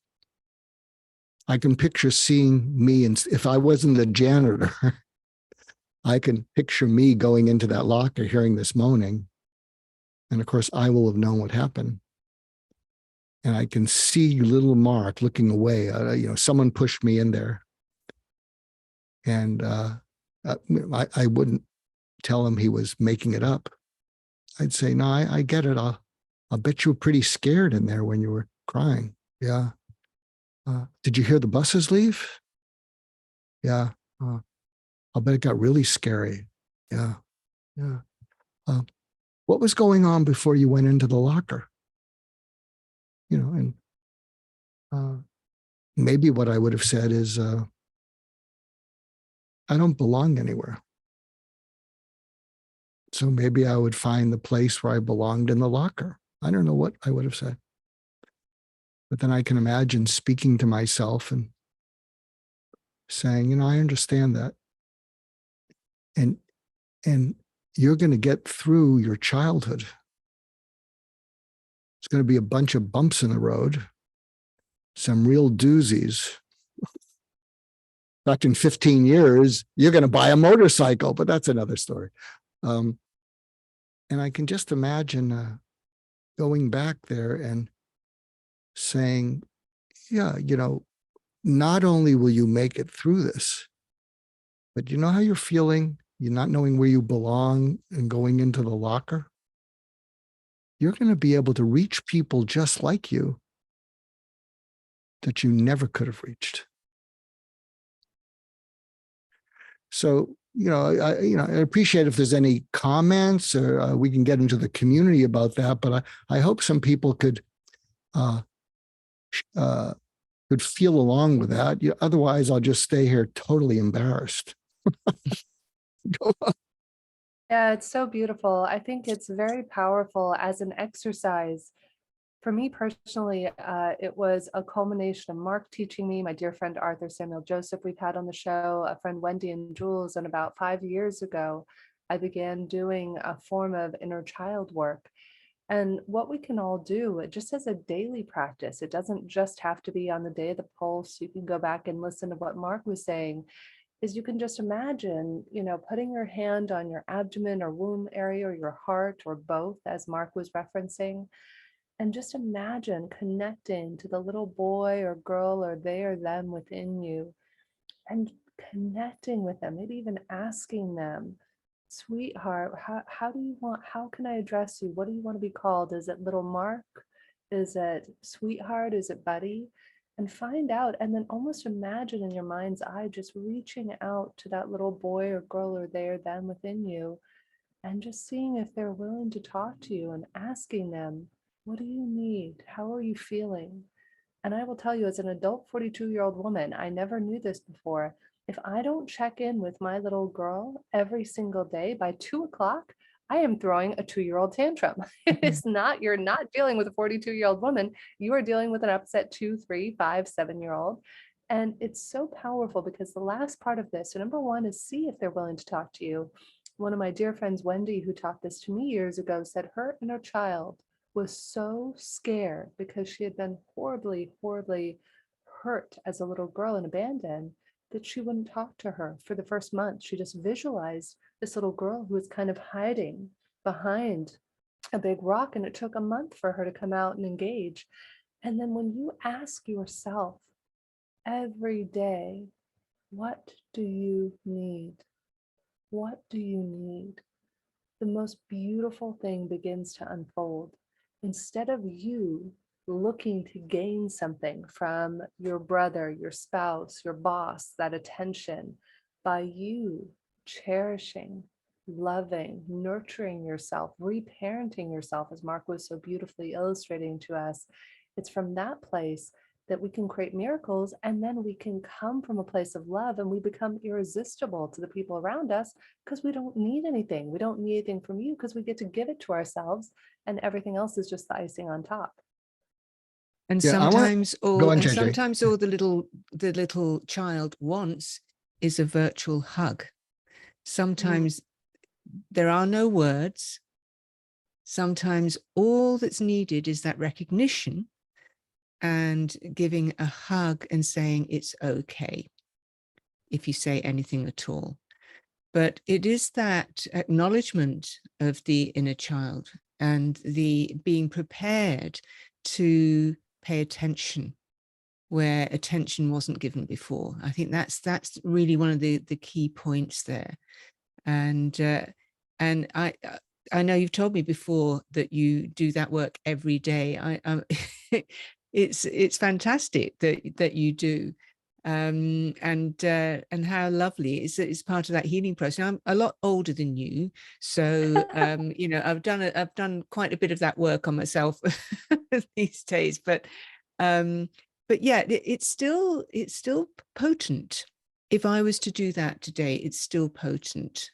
Speaker 2: I can picture seeing me, and if I wasn't the janitor, I can picture me going into that locker, hearing this moaning. And of course, I will have known what happened. And I can see little Mark looking away. You know, someone pushed me in there. And I wouldn't tell him he was making it up. I'd say, no, I get it. I'll bet you were pretty scared in there when you were crying. Yeah. Did you hear the buses leave? Yeah. I'll bet it got really scary. Yeah. Yeah. What was going on before you went into the locker? You know, and maybe what I would have said is, I don't belong anywhere. So maybe I would find the place where I belonged in the locker. I don't know what I would have said. But then I can imagine speaking to myself and saying, you know, I understand that. And you're going to get through your childhood. It's going to be a bunch of bumps in the road, some real doozies. Back in 15 years, you're going to buy a motorcycle, but that's another story. And I can just imagine going back there and saying, yeah, you know, not only will you make it through this, but you know how you're feeling? you're not knowing where you belong and going into the locker, you're going to be able to reach people just like you that you never could have reached. So, I appreciate if there's any comments, or we can get into the community about that. But I hope some people could feel along with that. Otherwise, I'll just stay here totally embarrassed. Go on.
Speaker 1: Yeah, it's so beautiful. I think it's very powerful as an exercise. For me personally, it was a culmination of Mark teaching me, my dear friend Arthur Samuel Joseph, we've had on the show, a friend Wendy and Jules, and about 5 years ago, I began doing a form of inner child work. And what we can all do, just as a daily practice, it doesn't just have to be on the day of the pulse. You can go back and listen to what Mark was saying, is you can just imagine, putting your hand on your abdomen or womb area or your heart or both, as Mark was referencing, and just imagine connecting to the little boy or girl or they or them within you and connecting with them, maybe even asking them, sweetheart, how can I address you? What do you want to be called? Is it little Mark? Is it sweetheart? Is it buddy? And find out, and then almost imagine in your mind's eye, just reaching out to that little boy or girl or they or them within you, and just seeing if they're willing to talk to you and asking them, what do you need? How are you feeling? And I will tell you, as an adult 42-year-old woman, I never knew this before. If I don't check in with my little girl every single day, by 2 o'clock, I am throwing a 2-year-old tantrum. It's not, you're not dealing with a 42-year-old woman. You are dealing with an upset 2, 3, 5, 7-year-old. And it's so powerful because the last part of this, so number one is see if they're willing to talk to you. One of my dear friends, Wendy, who taught this to me years ago, said her inner child was so scared because she had been horribly, horribly hurt as a little girl and abandoned, that she wouldn't talk to her for the first month. She just visualized this little girl who was kind of hiding behind a big rock, and it took a month for her to come out and engage. And then when you ask yourself every day, what do you need? What do you need? The most beautiful thing begins to unfold. Instead of you looking to gain something from your brother, your spouse, your boss, that attention, by you cherishing, loving, nurturing yourself, reparenting yourself, as Mark was so beautifully illustrating to us, it's from that place that we can create miracles, and then we can come from a place of love, and we become irresistible to the people around us because we don't need anything. We don't need anything from you because we get to give it to ourselves, and everything else is just the icing on top.
Speaker 3: And
Speaker 2: Yeah,
Speaker 3: sometimes
Speaker 2: Go on, JJ.
Speaker 3: sometimes all the little child wants is a virtual hug. Sometimes there are no words. Sometimes all that's needed is that recognition and giving a hug and saying it's okay if you say anything at all. But it is that acknowledgement of the inner child and the being prepared to pay attention where attention wasn't given before. I think that's really one of the key points there. And I know you've told me before that you do that work every day. It's fantastic that you do, and how lovely it's part of that healing process. I'm a lot older than you, so I've done quite a bit of that work on myself these days. But yeah, it's still potent. If I was to do that today, it's still potent.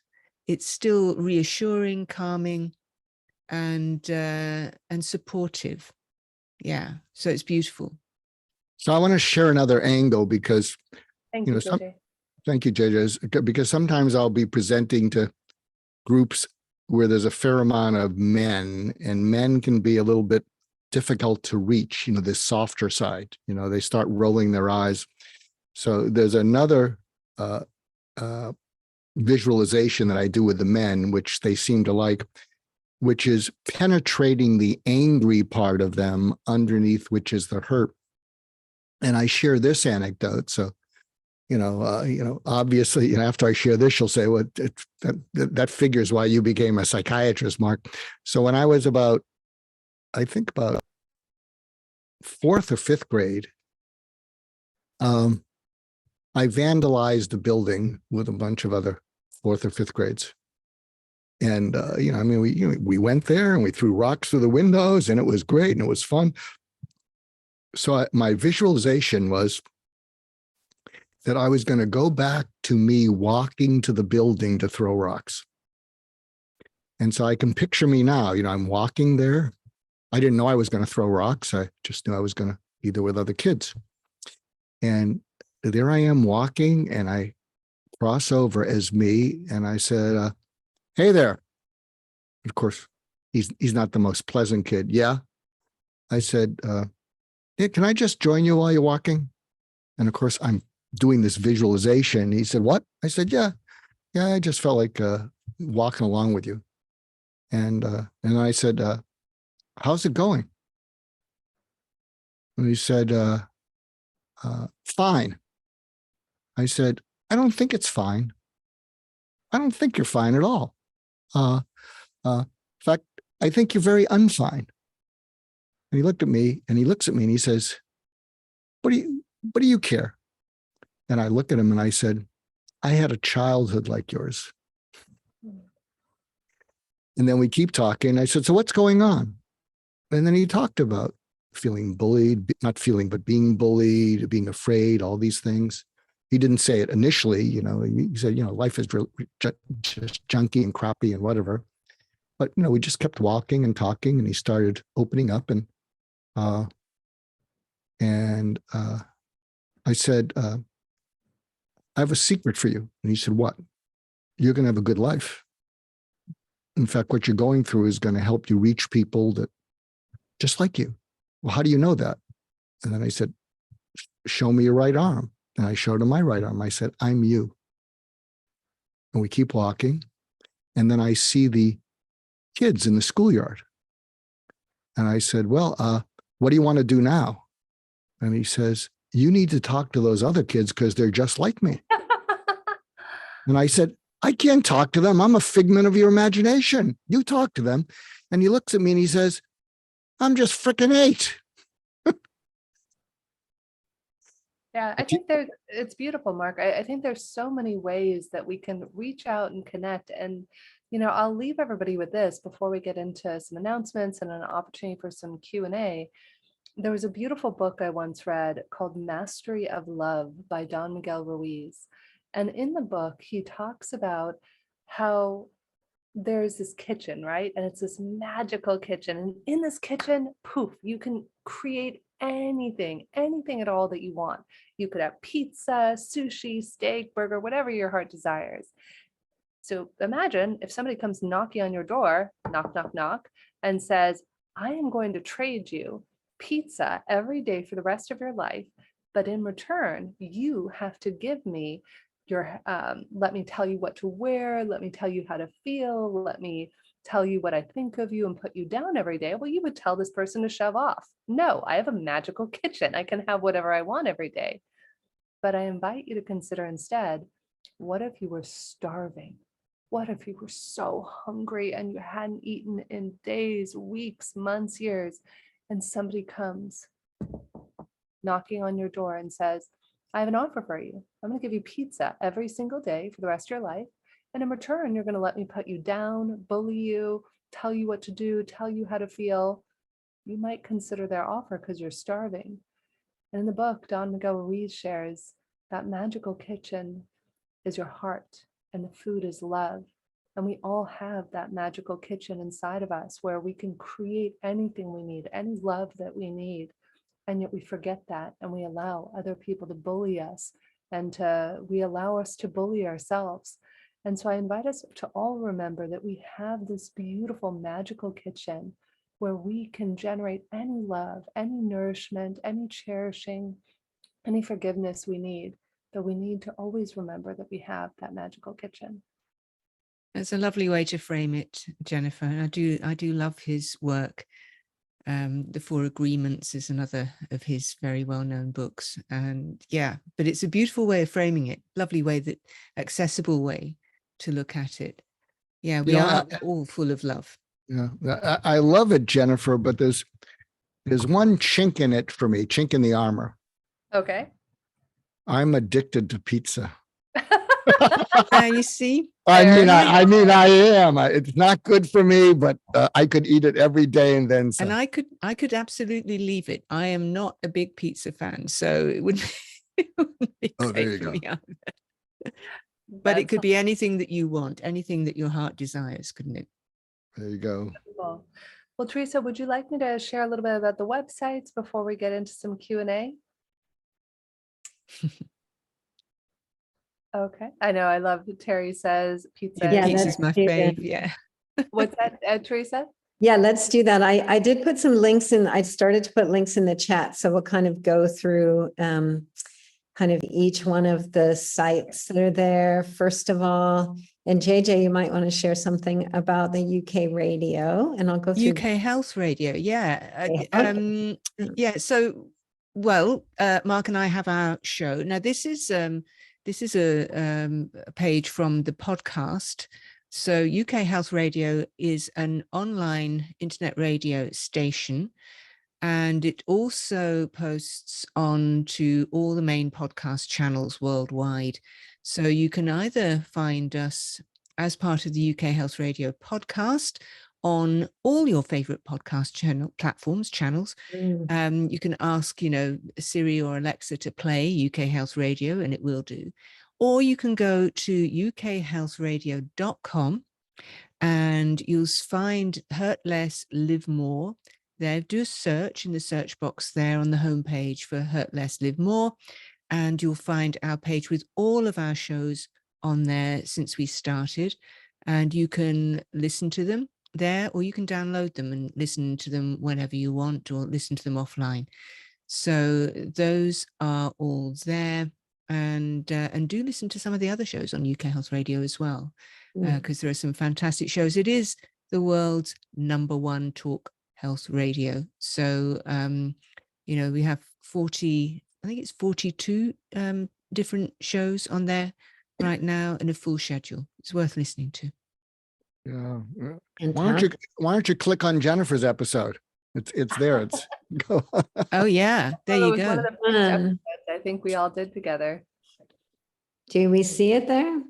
Speaker 3: It's still reassuring, calming, and supportive. Yeah, so it's beautiful.
Speaker 2: So I want to share another angle because,
Speaker 1: Thank you, JJ.
Speaker 2: Thank you, JJ, because sometimes I'll be presenting to groups where there's a fair amount of men, and men can be a little bit difficult to reach, this softer side, they start rolling their eyes. So there's another visualization that I do with the men, which they seem to like, which is penetrating the angry part of them underneath, which is the hurt. And I share this anecdote. So, Obviously, after I share this, you'll say, well, that figures why you became a psychiatrist, Mark. So when I was about fourth or fifth grade, I vandalized a building with a bunch of other fourth or fifth grades. And, we went there and we threw rocks through the windows, and it was great and it was fun. So my visualization was that I was going to go back to me walking to the building to throw rocks. And so I can picture me now, I'm walking there. I didn't know I was going to throw rocks. I just knew I was going to be there with other kids. And there I am walking, and I cross over as me, and I said, hey there. Of course, he's not the most pleasant kid. Yeah. I said, hey, can I just join you while you're walking? And of course, I'm doing this visualization. He said, what? I said, yeah, I just felt like walking along with you. And I said, how's it going? And he said, fine. I said, I don't think it's fine. I don't think you're fine at all. In fact, I think you're very unfine. And he looked at me, and he looks at me, and he says, what do you care? And I look at him and I said, I had a childhood like yours. And then we keep talking. I said, so what's going on? And then he talked about feeling bullied, not feeling, but being bullied, being afraid, all these things. He didn't say it initially, he said, life is just junky and crappy and whatever. But, we just kept walking and talking, and he started opening up. And I said, I have a secret for you. And he said, what? You're going to have a good life. In fact, what you're going through is going to help you reach people that just like you. Well, how do you know that? And then I said, show me your right arm. And I showed him my right arm. I said, I'm you. And we keep walking. And then I see the kids in the schoolyard. And I said, well, what do you want to do now? And he says, you need to talk to those other kids because they're just like me. And I said, I can't talk to them. I'm a figment of your imagination. You talk to them. And he looks at me and he says, I'm just freaking 8.
Speaker 1: Yeah, I think it's beautiful, Mark. I think there's so many ways that we can reach out and connect. And, I'll leave everybody with this before we get into some announcements and an opportunity for some Q&A. There was a beautiful book I once read called Mastery of Love by Don Miguel Ruiz. And in the book, he talks about how there's this kitchen, right? And it's this magical kitchen. And in this kitchen, poof, you can create anything at all that you want. You could have pizza, sushi, steak, burger, whatever your heart desires. So imagine if somebody comes knocking on your door, knock, knock, knock, and says, I am going to trade you pizza every day for the rest of your life. But in return, you have to give me let me tell you what to wear. Let me tell you how to feel. Let me tell you what I think of you and put you down every day. Well, you would tell this person to shove off. No, I have a magical kitchen. I can have whatever I want every day. But I invite you to consider instead, what if you were starving? What if you were so hungry and you hadn't eaten in days, weeks, months, years, and somebody comes knocking on your door and says, I have an offer for you. I'm going to give you pizza every single day for the rest of your life. And in return, you're going to let me put you down, bully you, tell you what to do, tell you how to feel. You might consider their offer because you're starving. And in the book, Don Miguel Ruiz shares that magical kitchen is your heart and the food is love. And we all have that magical kitchen inside of us where we can create anything we need, any love that we need. And yet we forget that, and we allow other people to bully us, and we allow us to bully ourselves. And so I invite us to all remember that we have this beautiful magical kitchen where we can generate any love, any nourishment, any cherishing, any forgiveness we need. But we need to always remember that we have that magical kitchen.
Speaker 3: That's a lovely way to frame it, Jennifer. I do love his work. The Four Agreements is another of his very well-known books. And yeah, but it's a beautiful way of framing it, lovely way, that accessible way to look at it. Yeah, we are all full of love.
Speaker 2: Yeah, I love it, Jennifer, but there's one chink in it for me, chink in the armor.
Speaker 1: Okay.
Speaker 2: I'm addicted to pizza.
Speaker 3: You see?
Speaker 2: I mean, I am. It's not good for me, but I could eat it every day and then some.
Speaker 3: And I could absolutely leave it. I am not a big pizza fan, so it wouldn't be great for me either. But it could be anything that you want, anything that your heart desires, couldn't it?
Speaker 2: There you go.
Speaker 1: Cool. Well, Teresa, would you like me to share a little bit about the websites before we get into some Q&A? Okay. I know. I love that Terry says pizza.
Speaker 3: Yeah, pizza's my fave. Yeah.
Speaker 1: What's that, Teresa?
Speaker 6: Yeah, let's do that. I did put some links in. I started to put links in the chat. So we'll kind of go through kind of each one of the sites that are there. First of all, and JJ, you might want to share something about the UK radio, and I'll go through
Speaker 3: UK Health Radio. Yeah. Yeah. So, well, Mark and I have our show. Now, this is a page from the podcast. So UK Health Radio is an online internet radio station, and it also posts on to all the main podcast channels worldwide. So you can either find us as part of the UK Health Radio podcast on all your favorite podcast channels. You can ask, Siri or Alexa to play UK Health Radio, and it will do. Or you can go to ukhealthradio.com and you'll find Hurt Less, Live More. There, do a search in the search box there on the homepage for Hurt Less, Live More, and you'll find our page with all of our shows on there since we started. And you can listen to them there, or you can download them and listen to them whenever you want, or listen to them offline. So those are all there. And do listen to some of the other shows on UK Health Radio as well, because there are some fantastic shows. It is the world's #1 talk health radio. So, we have 42 different shows on there right now, and a full schedule. It's worth listening to.
Speaker 2: Yeah. Why don't you click on Jennifer's episode? It's there. It's go.
Speaker 3: Oh yeah, there you go.
Speaker 1: One of the first episodes I think we all did together.
Speaker 6: Do we see it there?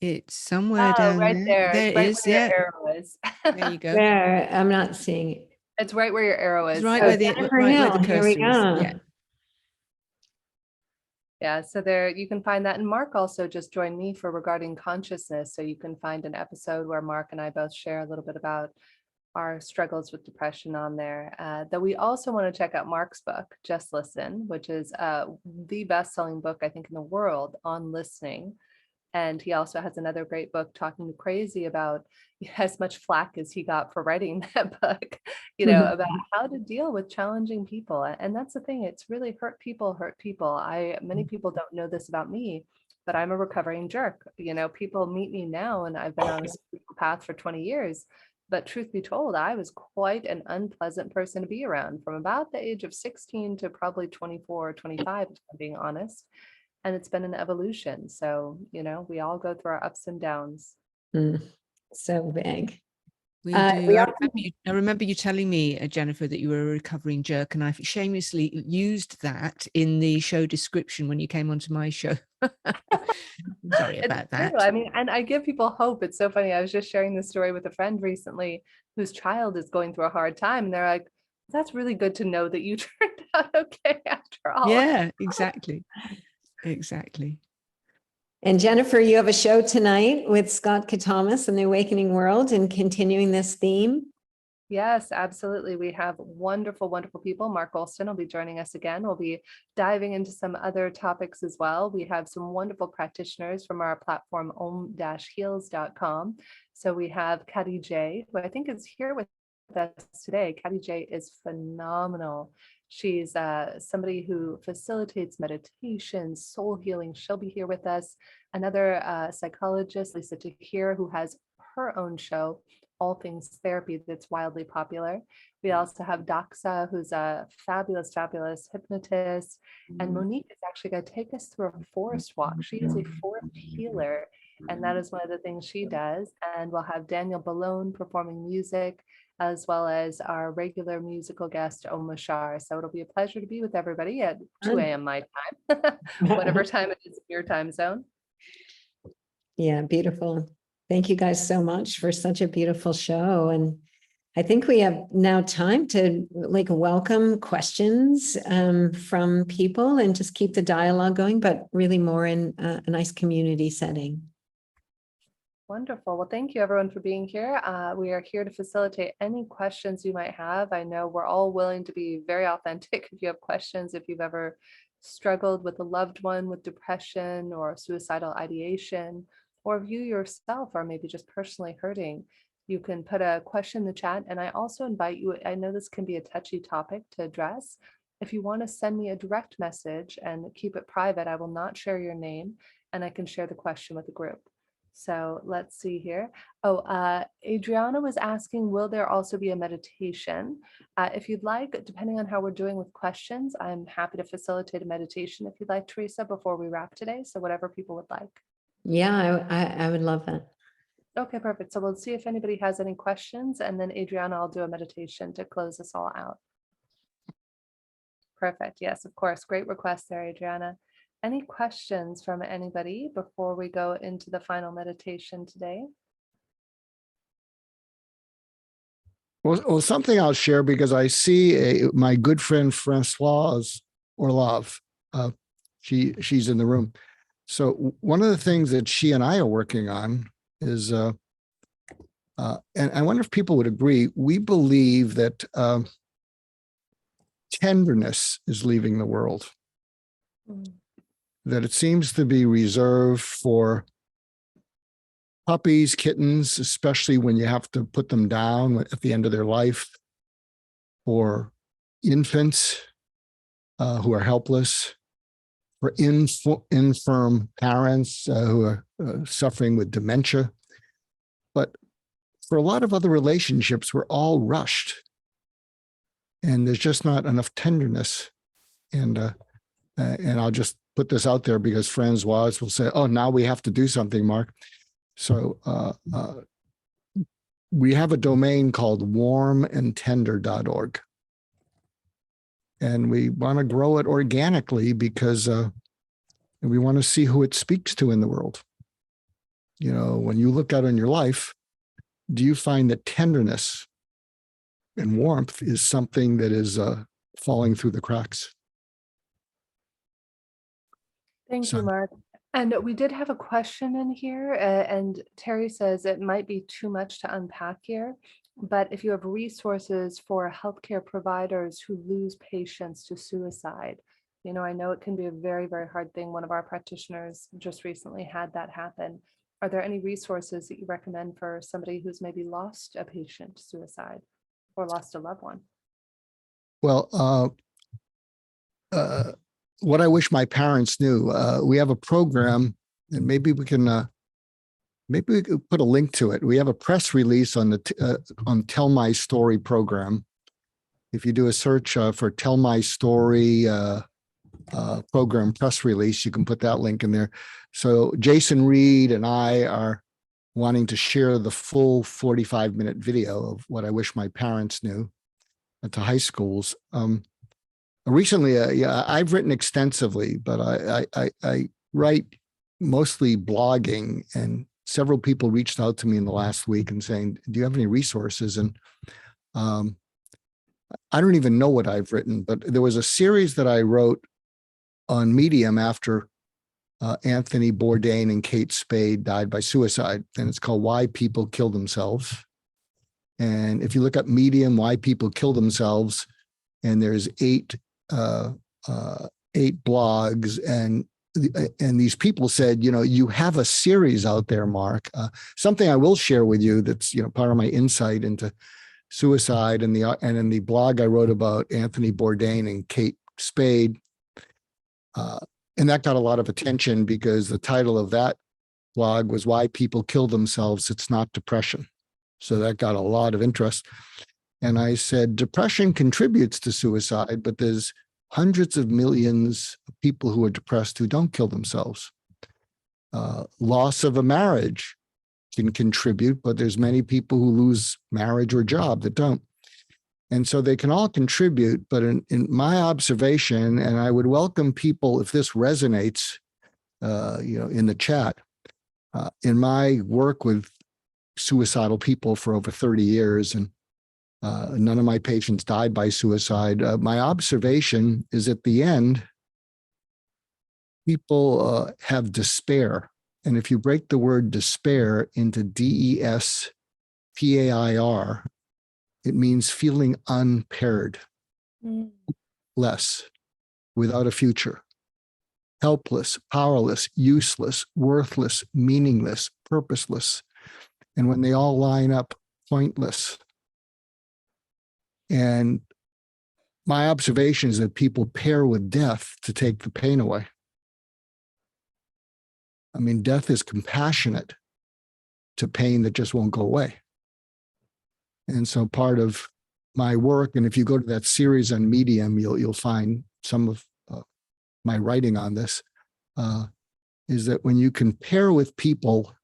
Speaker 3: It's somewhere down
Speaker 1: right there.
Speaker 3: There
Speaker 1: right
Speaker 3: is.
Speaker 1: Where
Speaker 3: Yeah.
Speaker 1: your arrow is.
Speaker 3: There you go.
Speaker 6: Where? I'm not seeing it.
Speaker 1: It's right where your arrow is.
Speaker 3: It's right where the cursor
Speaker 6: Here we go.
Speaker 3: is. Yeah.
Speaker 1: Yeah, so there you can find that. And Mark also just joined me for Regarding Consciousness. So you can find an episode where Mark and I both share a little bit about our struggles with depression on there. That we also want to check out Mark's book, Just Listen, which is the best-selling book, I think, in the world on listening. And he also has another great book, Talking to Crazy, about as much flack as he got for writing that book, about how to deal with challenging people. And that's the thing, it's really hurt people. Many people don't know this about me, but I'm a recovering jerk. People meet me now, and I've been on a spiritual path for 20 years. But truth be told, I was quite an unpleasant person to be around from about the age of 16 to probably 24 or 25, if I'm being honest. And it's been an evolution. So, we all go through our ups and downs.
Speaker 6: So big.
Speaker 3: We do. I remember you telling me, Jennifer, that you were a recovering jerk, and I shamelessly used that in the show description when you came onto my show. Sorry about that.
Speaker 1: True. I mean, and I give people hope. It's so funny. I was just sharing this story with a friend recently whose child is going through a hard time, and they're like, "That's really good to know that you turned out okay after all."
Speaker 3: Yeah, exactly. Exactly.
Speaker 6: And Jennifer, you have a show tonight with Scott Katamas and the Awakening World, and continuing this theme.
Speaker 1: Yes, absolutely. We have wonderful, wonderful people. Mark Goulston will be joining us again. We'll be diving into some other topics as well. We have some wonderful practitioners from our platform, om-heals.com. So we have Kati J, who I think is here with us today. Kati J is phenomenal. She's somebody who facilitates meditation, soul healing. She'll be here with us. Another psychologist, Lisa Tahir, who has her own show, All Things Therapy, that's wildly popular. We also have Doxa, who's a fabulous, fabulous hypnotist. And Monique is actually going to take us through a forest walk. She is a forest healer, and that is one of the things she does. And we'll have Daniel Balone performing music, as well as our regular musical guest, Omashar. So it'll be a pleasure to be with everybody at 2 a.m. my time, whatever time it is in your time zone.
Speaker 6: Yeah, beautiful. Thank you guys so much for such a beautiful show. And I think we have now time to welcome questions from people and just keep the dialogue going, but really more in a nice community setting.
Speaker 1: Wonderful. Well, thank you everyone for being here. We are here to facilitate any questions you might have. I know we're all willing to be very authentic if you have questions, if you've ever struggled with a loved one with depression or suicidal ideation, or if you yourself are maybe just personally hurting, you can put a question in the chat. And I also invite you, I know this can be a touchy topic to address. If you want to send me a direct message and keep it private, I will not share your name, and I can share the question with the group. So let's see here. Oh, Adriana was asking, will there also be a meditation? If you'd like, depending on how we're doing with questions, I'm happy to facilitate a meditation if you'd like, Teresa, before we wrap today. So whatever people would like.
Speaker 6: Yeah, I would love that.
Speaker 1: Okay, perfect. So we'll see if anybody has any questions, and then Adriana, I'll do a meditation to close us all out. Perfect. Yes, of course. Great request there, Adriana. Any questions from anybody before we go into the final meditation today?
Speaker 2: Well, something I'll share, because I see my good friend Françoise Orlov. She's in the room. So one of the things that she and I are working on is, and I wonder if people would agree, we believe that tenderness is leaving the world. That it seems to be reserved for puppies, kittens, especially when you have to put them down at the end of their life, or infants who are helpless, for infirm parents who are suffering with dementia. But for a lot of other relationships, we're all rushed, and there's just not enough tenderness. And I'll just put this out there because Françoise will say, oh, now we have to do something, Mark. So we have a domain called warmandtender.org. And we want to grow it organically because we want to see who it speaks to in the world. You know, when you look out in your life, do you find that tenderness and warmth is something that is falling through the cracks?
Speaker 1: Thank you, Mark. And we did have a question in here, and Terry says it might be too much to unpack here, but if you have resources for healthcare providers who lose patients to suicide, you know, I know it can be a very, very hard thing. One of our practitioners just recently had that happen. Are there any resources that you recommend for somebody who's maybe lost a patient to suicide or lost a loved one?
Speaker 2: Well, what I wish my parents knew, we have a program, and maybe we could put a link to it. We have a press release on the on Tell My Story program. If you do a search for Tell My Story program press release, you can put that link in there. So Jason Reed and I are wanting to share the full 45-minute video of what I wish my parents knew to high schools. Recently, yeah, I've written extensively, but I write mostly blogging, and several people reached out to me in the last week and saying, do you have any resources? And I don't even know what I've written, but there was a series that I wrote on Medium after Anthony Bourdain and Kate Spade died by suicide, and it's called Why People Kill Themselves. And if you look up Medium, Why People Kill Themselves, and there's eight blogs, and these people said, you know, you have a series out there, Mark. Something I will share with you that's, you know, part of my insight into suicide, and in the blog I wrote about Anthony Bourdain and Kate Spade, and that got a lot of attention because the title of that blog was Why People Kill Themselves. It's Not Depression. So that got a lot of interest. And I said, depression contributes to suicide, but there's hundreds of millions of people who are depressed who don't kill themselves. Loss of a marriage can contribute, but there's many people who lose marriage or job that don't. And so they can all contribute, but in my observation, and I would welcome people if this resonates, in the chat, in my work with suicidal people for over 30 years, and none of my patients died by suicide. My observation is at the end, people have despair. And if you break the word despair into DESPAIR, it means feeling unpaired, less, without a future, helpless, powerless, useless, worthless, meaningless, purposeless. And when they all line up, pointless. And my observation is that people pair with death to take the pain away. I mean, death is compassionate to pain that just won't go away. And so part of my work, and if you go to that series on Medium, you'll find some of my writing on this, is that when you can pair with people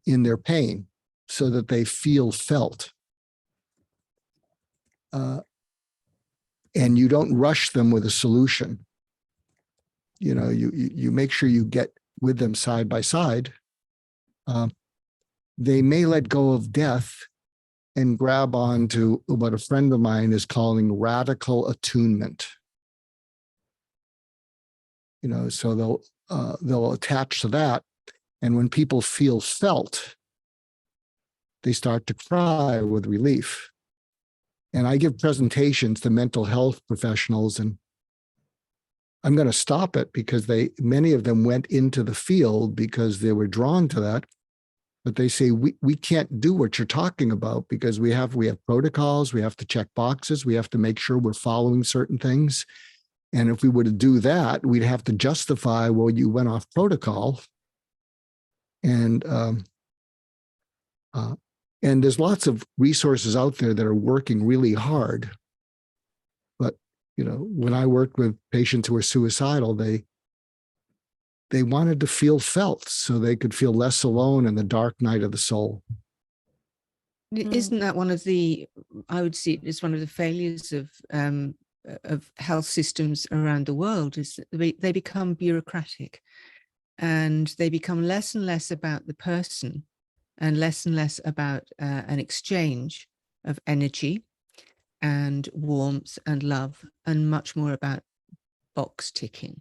Speaker 2: in their pain so that they feel felt, and you don't rush them with a solution, you make sure you get with them side by side, they may let go of death and grab on to what a friend of mine is calling radical attunement. So they'll attach to that. And when people feel felt, they start to cry with relief. And I give presentations to mental health professionals, and I'm going to stop it because many of them went into the field because they were drawn to that. But they say, we can't do what you're talking about because we have protocols, we have to check boxes, we have to make sure we're following certain things. And if we were to do that, we'd have to justify, well, you went off protocol. And there's lots of resources out there that are working really hard. But, when I worked with patients who were suicidal, they wanted to feel felt so they could feel less alone in the dark night of the soul.
Speaker 3: Isn't that one of the, I would see it as one of the failures of health systems around the world, is that they become bureaucratic and they become less and less about the person and less about an exchange of energy and warmth and love, and much more about box ticking.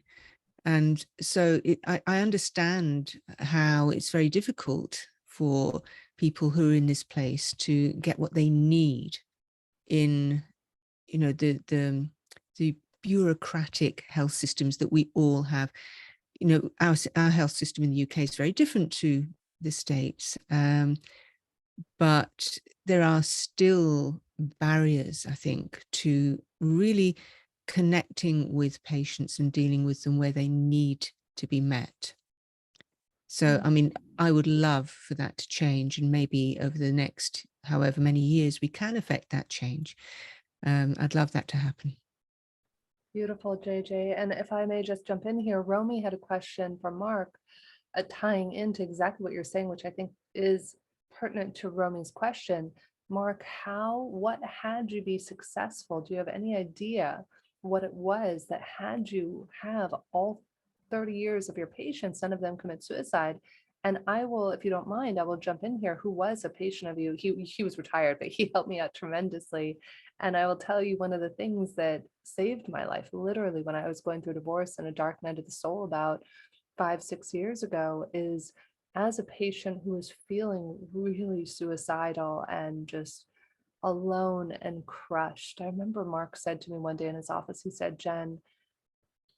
Speaker 3: And so I understand how it's very difficult for people who are in this place to get what they need in, the bureaucratic health systems that we all have. Our health system in the UK is very different to the States, but there are still barriers, I think, to really connecting with patients and dealing with them where they need to be met. So, I mean, I would love for that to change, and maybe over the next however many years we can affect that change. I'd love that to happen.
Speaker 1: Beautiful, JJ. And if I may just jump in here, Romy had a question for Mark, tying into exactly what you're saying, which I think is pertinent to Romy's question. Mark, what had you be successful? Do you have any idea what it was that had you have all 30 years of your patients, none of them commit suicide? And I will, if you don't mind, I will jump in here. Who was a patient of you? He was retired, but he helped me out tremendously. And I will tell you, one of the things that saved my life, literally when I was going through divorce and a dark night of the soul about 5-6 years ago, is as a patient who was feeling really suicidal and just alone and crushed. I remember Mark said to me one day in his office, he said, "Jen,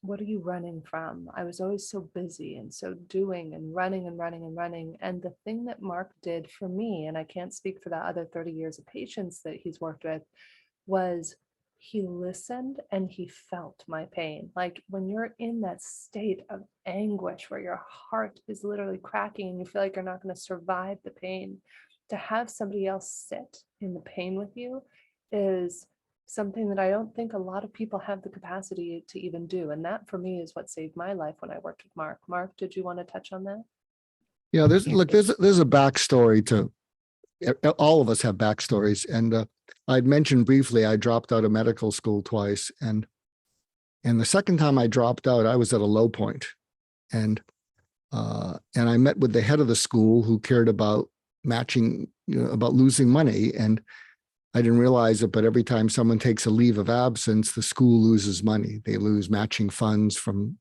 Speaker 1: what are you running from?" I was always so busy and so doing and running and running and running. And the thing that Mark did for me, and I can't speak for the other 30 years of patients that he's worked with, was he listened and he felt my pain. Like when you're in that state of anguish where your heart is literally cracking and you feel like you're not going to survive the pain, to have somebody else sit in the pain with you is something that I don't think a lot of people have the capacity to even do. And that for me is what saved my life when I worked with Mark. Mark, did you want to touch on that?
Speaker 2: Yeah, there's a backstory to all of us have backstories. And I'd mentioned briefly, I dropped out of medical school twice. And the second time I dropped out, I was at a low point. And I met with the head of the school who cared about matching, about losing money. And I didn't realize it, but every time someone takes a leave of absence, the school loses money. They lose matching funds from,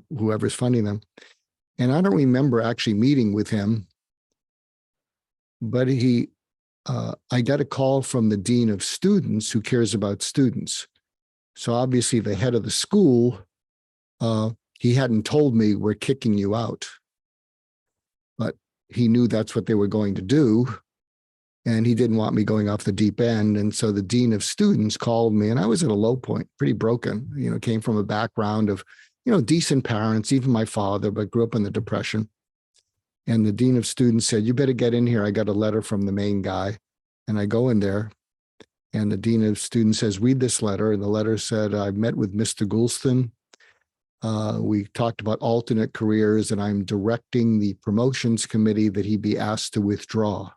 Speaker 2: whoever's funding them. And I don't remember actually meeting with him, but I got a call from the dean of students who cares about students. So obviously the head of the school, he hadn't told me we're kicking you out, but he knew that's what they were going to do. And he didn't want me going off the deep end. And so the dean of students called me, and I was at a low point, pretty broken, came from a background of, decent parents, even my father, but grew up in the Depression. And the dean of students said, you better get in here. I got a letter from the main guy. And I go in there, and the dean of students says, read this letter. And the letter said, I've met with Mr. Goulston. We talked about alternate careers, and I'm directing the promotions committee that he be asked to withdraw,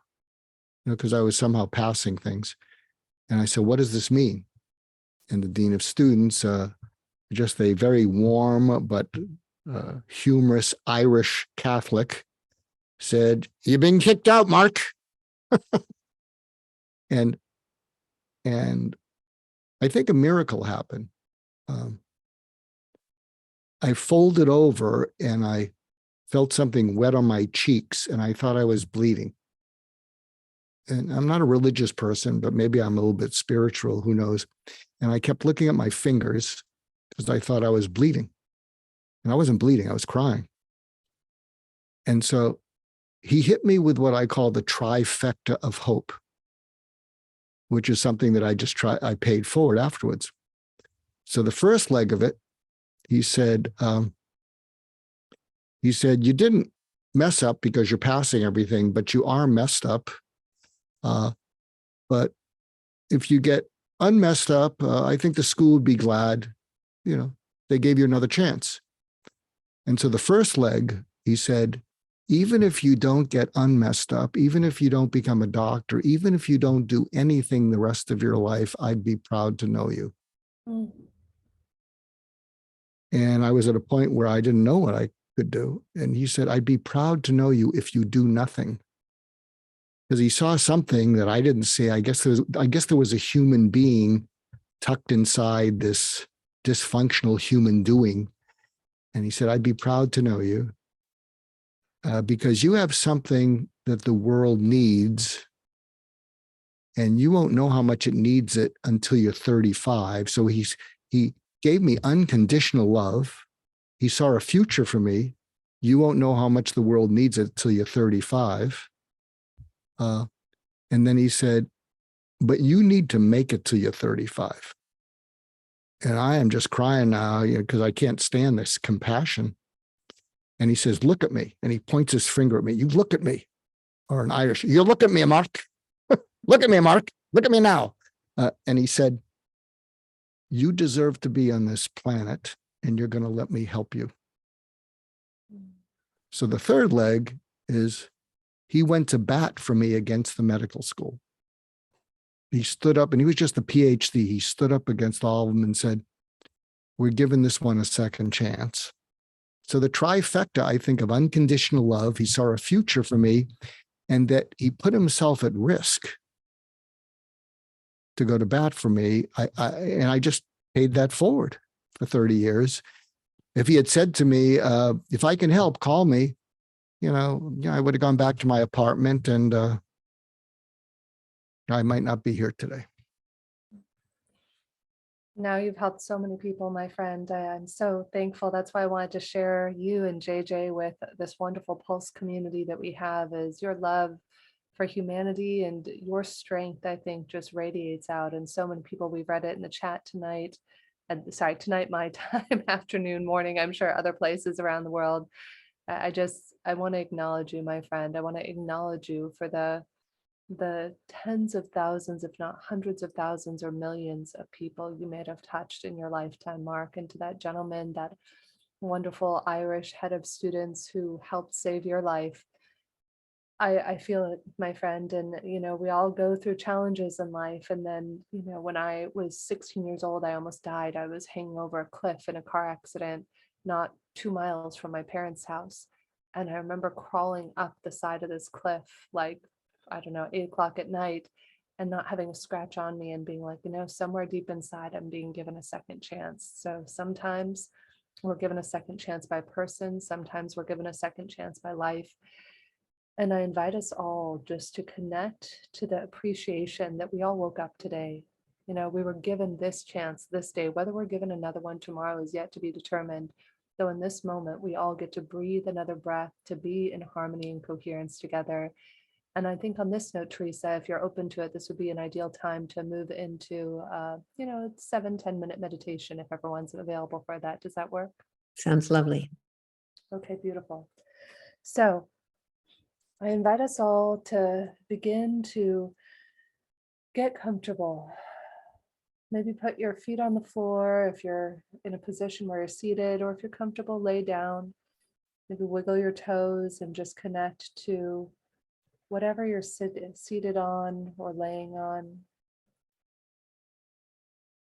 Speaker 2: because I was somehow passing things. And I said, what does this mean? And the dean of students, just a very warm but humorous Irish Catholic, said, you've been kicked out, Mark. And I think a miracle happened. I folded over and I felt something wet on my cheeks, and I thought I was bleeding. And I'm not a religious person, but maybe I'm a little bit spiritual, who knows? And I kept looking at my fingers because I thought I was bleeding. And I wasn't bleeding, I was crying. And so he hit me with what I call the trifecta of hope, which is something that I paid forward afterwards. So the first leg of it, he said, you didn't mess up because you're passing everything, but you are messed up. But if you get unmessed up, I think the school would be glad, they gave you another chance. And so the first leg, he said, even if you don't get unmessed up, even if you don't become a doctor, even if you don't do anything the rest of your life, I'd be proud to know you. Mm. And I was at a point where I didn't know what I could do. And he said, I'd be proud to know you if you do nothing. Because he saw something that I didn't see. I guess there was a human being tucked inside this dysfunctional human doing. And he said, I'd be proud to know you because you have something that the world needs, and you won't know how much it needs it until you're 35. So he gave me unconditional love. He saw a future for me. You won't know how much the world needs it till you're 35. And then he said, but you need to make it till you're 35. And I am just crying now, because I can't stand this compassion. And he says, look at me. And he points his finger at me. You look at me. Or in Irish, you look at me, Mark. Look at me, Mark. Look at me now. And he said, you deserve to be on this planet, and you're going to let me help you. So the third leg is he went to bat for me against the medical school. He stood up, and he was just a PhD. He stood up against all of them and said, we're giving this one a second chance. So the trifecta, I think, of unconditional love, he saw a future for me, and that he put himself at risk to go to bat for me. I just paid that forward for 30 years. If he had said to me, if I can help, call me, I would have gone back to my apartment, and I might not be here today.
Speaker 1: Now you've helped so many people, my friend. I'm so thankful. That's why I wanted to share you and JJ with this wonderful Pulse community that we have, is your love for humanity, and your strength, I think, just radiates out. And so many people, we've read it in the chat tonight, and sorry, tonight my time, afternoon, morning, I'm sure other places around the world. I want to acknowledge you, my friend. I want to acknowledge you for the tens of thousands, if not hundreds of thousands or millions of people you may have touched in your lifetime, Mark. And to that gentleman, that wonderful Irish head of students who helped save your life, I feel it, my friend. And, we all go through challenges in life. And then, when I was 16 years old, I almost died. I was hanging over a cliff in a car accident, not 2 miles from my parents' house. And I remember crawling up the side of this cliff, like, I don't know, 8 o'clock at night, and not having a scratch on me, and being like, somewhere deep inside, I'm being given a second chance. So sometimes we're given a second chance by person. Sometimes we're given a second chance by life. And I invite us all just to connect to the appreciation that we all woke up today. We were given this chance this day. Whether we're given another one tomorrow is yet to be determined. Though in this moment, we all get to breathe another breath, to be in harmony and coherence together. And I think on this note, Teresa, if you're open to it, this would be an ideal time to move into, 7-10 minute meditation if everyone's available for that. Does that work?
Speaker 6: Sounds lovely.
Speaker 1: Okay, beautiful. So I invite us all to begin to get comfortable. Maybe put your feet on the floor if you're in a position where you're seated, or if you're comfortable, lay down. Maybe wiggle your toes and just connect to whatever you're seated on or laying on.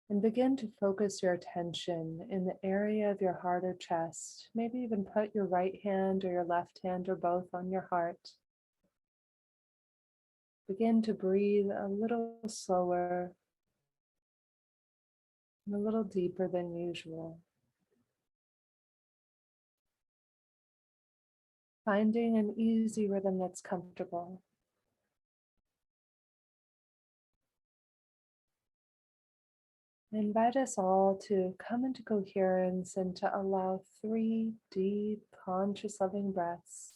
Speaker 1: And begin to focus your attention in the area of your heart or chest. Maybe even put your right hand or your left hand or both on your heart. Begin to breathe a little slower and a little deeper than usual. Finding an easy rhythm that's comfortable. I invite us all to come into coherence and to allow 3 deep, conscious, loving breaths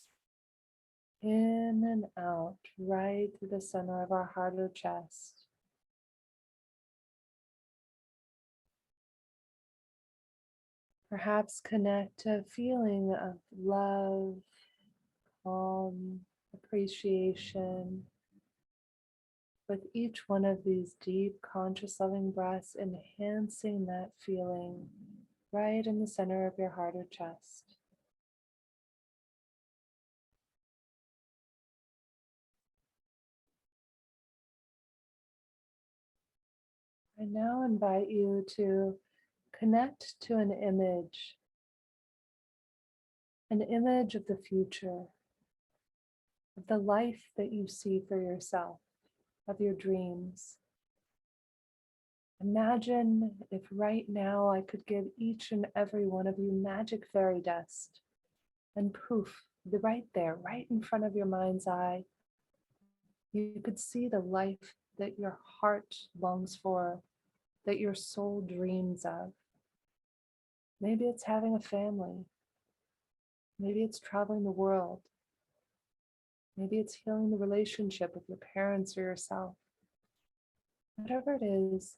Speaker 1: in and out, right through the center of our heart or chest. Perhaps connect to a feeling of love, calm, appreciation, with each one of these deep, conscious, loving breaths, enhancing that feeling right in the center of your heart or chest. I now invite you to connect to an image of the future, of the life that you see for yourself, of your dreams. Imagine if right now I could give each and every one of you magic fairy dust, and poof, right there, right in front of your mind's eye, you could see the life that your heart longs for, that your soul dreams of. Maybe it's having a family. Maybe it's traveling the world. Maybe it's healing the relationship with your parents or yourself. Whatever it is,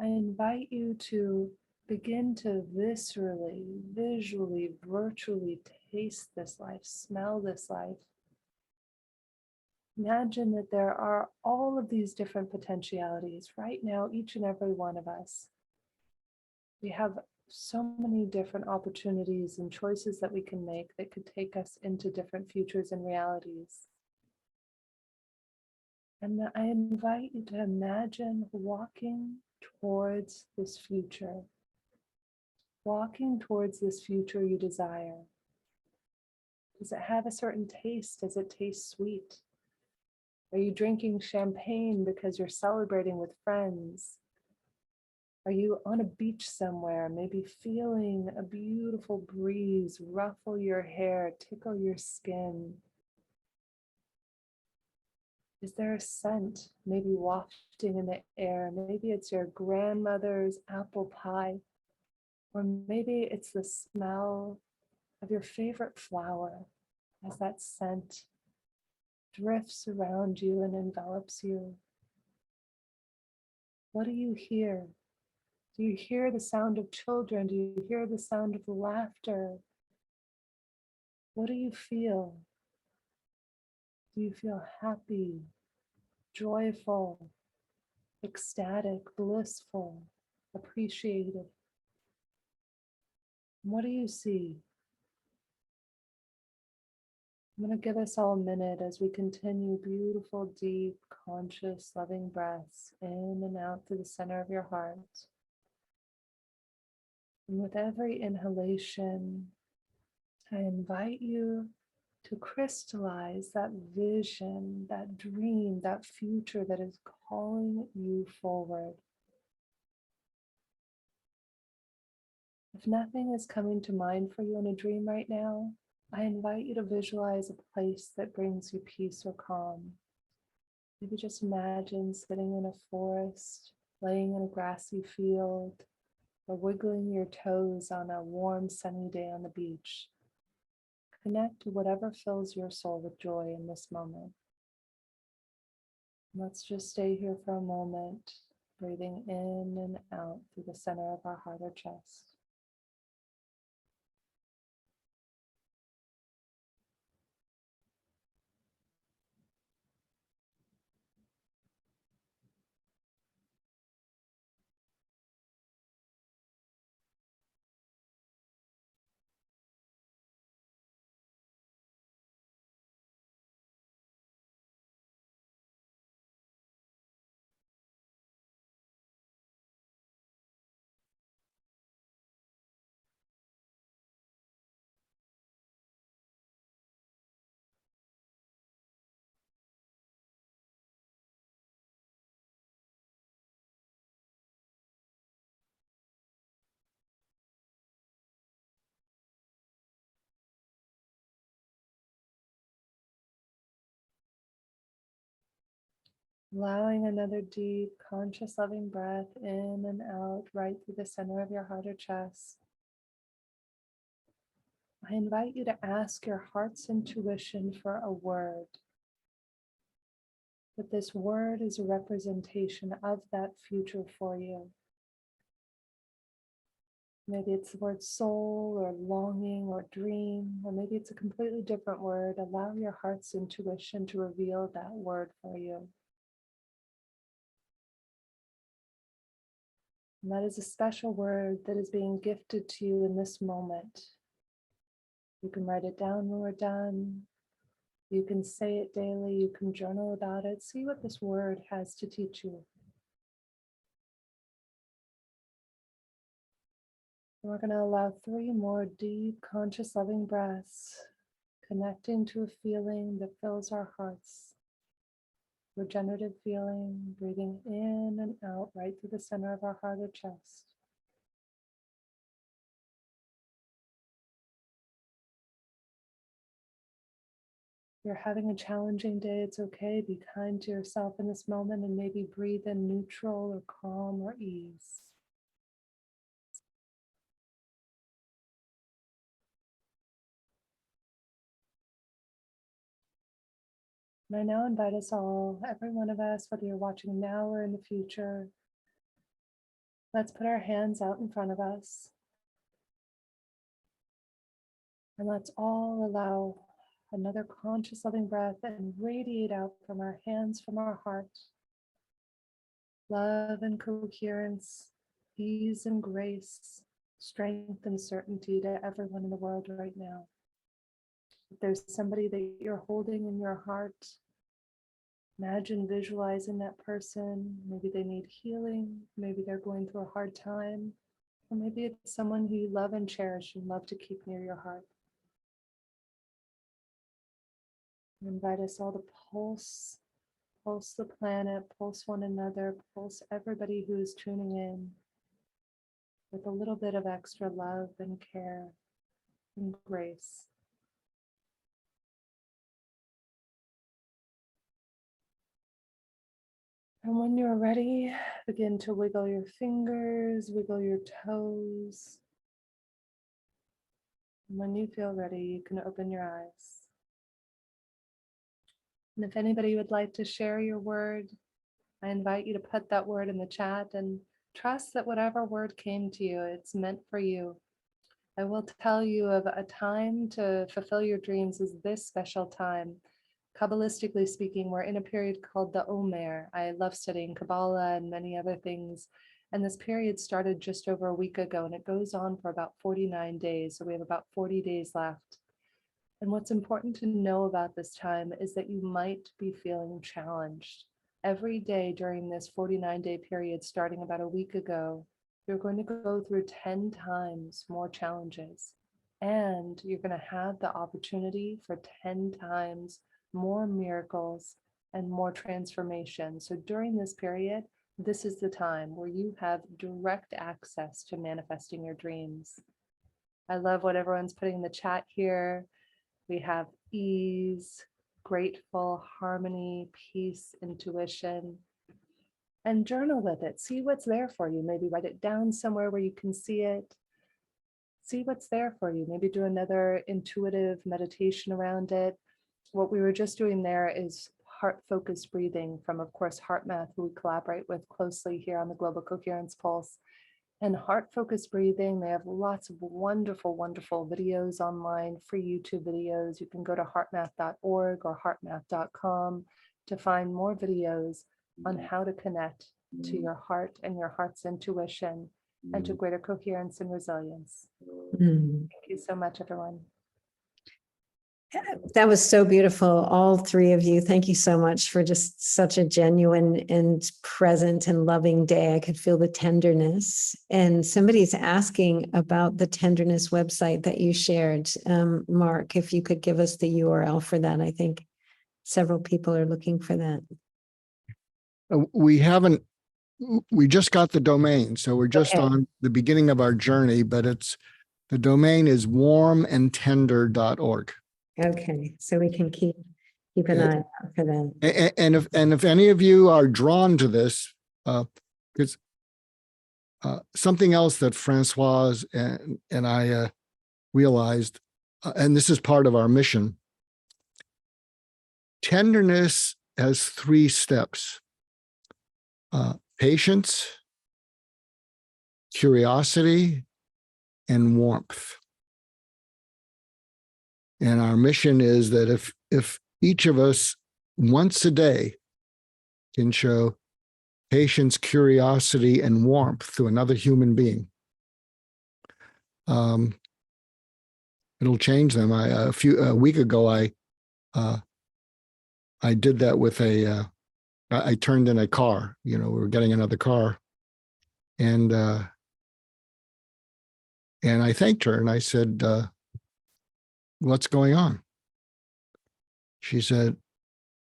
Speaker 1: I invite you to begin to viscerally, visually, virtually taste this life, smell this life. Imagine that there are all of these different potentialities right now, each and every one of us. We have so many different opportunities and choices that we can make that could take us into different futures and realities. And I invite you to imagine walking towards this future, walking towards this future you desire. Does it have a certain taste? Does it taste sweet? Are you drinking champagne because you're celebrating with friends? Are you on a beach somewhere, maybe feeling a beautiful breeze ruffle your hair, tickle your skin? Is there a scent maybe wafting in the air? Maybe it's your grandmother's apple pie, or maybe it's the smell of your favorite flower as that scent drifts around you and envelops you. What do you hear? Do you hear the sound of children? Do you hear the sound of laughter? What do you feel? Do you feel happy, joyful, ecstatic, blissful, appreciated? What do you see? I'm going to give us all a minute as we continue beautiful, deep, conscious, loving breaths in and out through the center of your heart. And with every inhalation, I invite you to crystallize that vision, that dream, that future that is calling you forward. If nothing is coming to mind for you in a dream right now, I invite you to visualize a place that brings you peace or calm. Maybe just imagine sitting in a forest, laying in a grassy field, or wiggling your toes on a warm, sunny day on the beach. Connect to whatever fills your soul with joy in this moment. Let's just stay here for a moment, breathing in and out through the center of our heart or chest. Allowing another deep, conscious, loving breath in and out right through the center of your heart or chest. I invite you to ask your heart's intuition for a word. But this word is a representation of that future for you. Maybe it's the word soul or longing or dream, or maybe it's a completely different word. Allow your heart's intuition to reveal that word for you. And that is a special word that is being gifted to you in this moment. You can write it down when we're done. You can say it daily. You can journal about it. See what this word has to teach you. And we're going to allow 3 more deep, conscious, loving breaths, connecting to a feeling that fills our hearts. Regenerative feeling, breathing in and out right through the center of our heart or chest. If you're having a challenging day, it's okay. Be kind to yourself in this moment and maybe breathe in neutral or calm or ease. And I now invite us all, every one of us, whether you're watching now or in the future, let's put our hands out in front of us. And let's all allow another conscious loving breath and radiate out from our hands, from our heart. Love and coherence, ease and grace, strength and certainty to everyone in the world right now. If there's somebody that you're holding in your heart, imagine visualizing that person. Maybe they need healing. Maybe they're going through a hard time. Or maybe it's someone who you love and cherish and love to keep near your heart. I invite us all to pulse the planet, pulse one another, pulse everybody who is tuning in with a little bit of extra love and care and grace. And when you're ready, begin to wiggle your fingers, wiggle your toes. And when you feel ready, you can open your eyes. And if anybody would like to share your word, I invite you to put that word in the chat and trust that whatever word came to you, it's meant for you. I will tell you of a time to fulfill your dreams is this special time. Kabbalistically speaking, we're in a period called the Omer. I love studying Kabbalah and many other things. And this period started just over a week ago, and it goes on for about 49 days. So we have about 40 days left. And what's important to know about this time is that you might be feeling challenged. Every day during this 49-day period, starting about a week ago, you're going to go through 10 times more challenges. And you're going to have the opportunity for 10 times more miracles and more transformation. So during this period, this is the time where you have direct access to manifesting your dreams. I love what everyone's putting in the chat here. We have ease, grateful, harmony, peace, intuition, and journal with it. See what's there for you. Maybe write it down somewhere where you can see it. See what's there for you. Maybe do another intuitive meditation around it. What we were just doing there is heart-focused breathing from, of course, HeartMath, who we collaborate with closely here on the Global Coherence Pulse. And heart-focused breathing, they have lots of wonderful, wonderful videos online, free YouTube videos. You can go to heartmath.org or heartmath.com to find more videos on how to connect to your heart and your heart's intuition and to greater coherence and resilience. Thank you so much, everyone.
Speaker 6: That was so beautiful, all three of you. Thank you so much for just such a genuine and present and loving day. I could feel the tenderness. And somebody's asking about the tenderness website that you shared. Mark, if you could give us the URL for that. I think several people are looking for that.
Speaker 2: We just got the domain, so we're just on the beginning of our journey, but the domain is warmandtender.org.
Speaker 6: Okay, so we can keep an eye out for that.
Speaker 2: And if any of you are drawn to this, because something else that Francoise and I realized, and this is part of our mission, tenderness has 3 steps: patience, curiosity, and warmth. And our mission is that if each of us once a day can show patience, curiosity, and warmth to another human being, it'll change them. A week ago, I did that with I turned in a car. We were getting another car, and I thanked her and I said, "What's going on?" She said,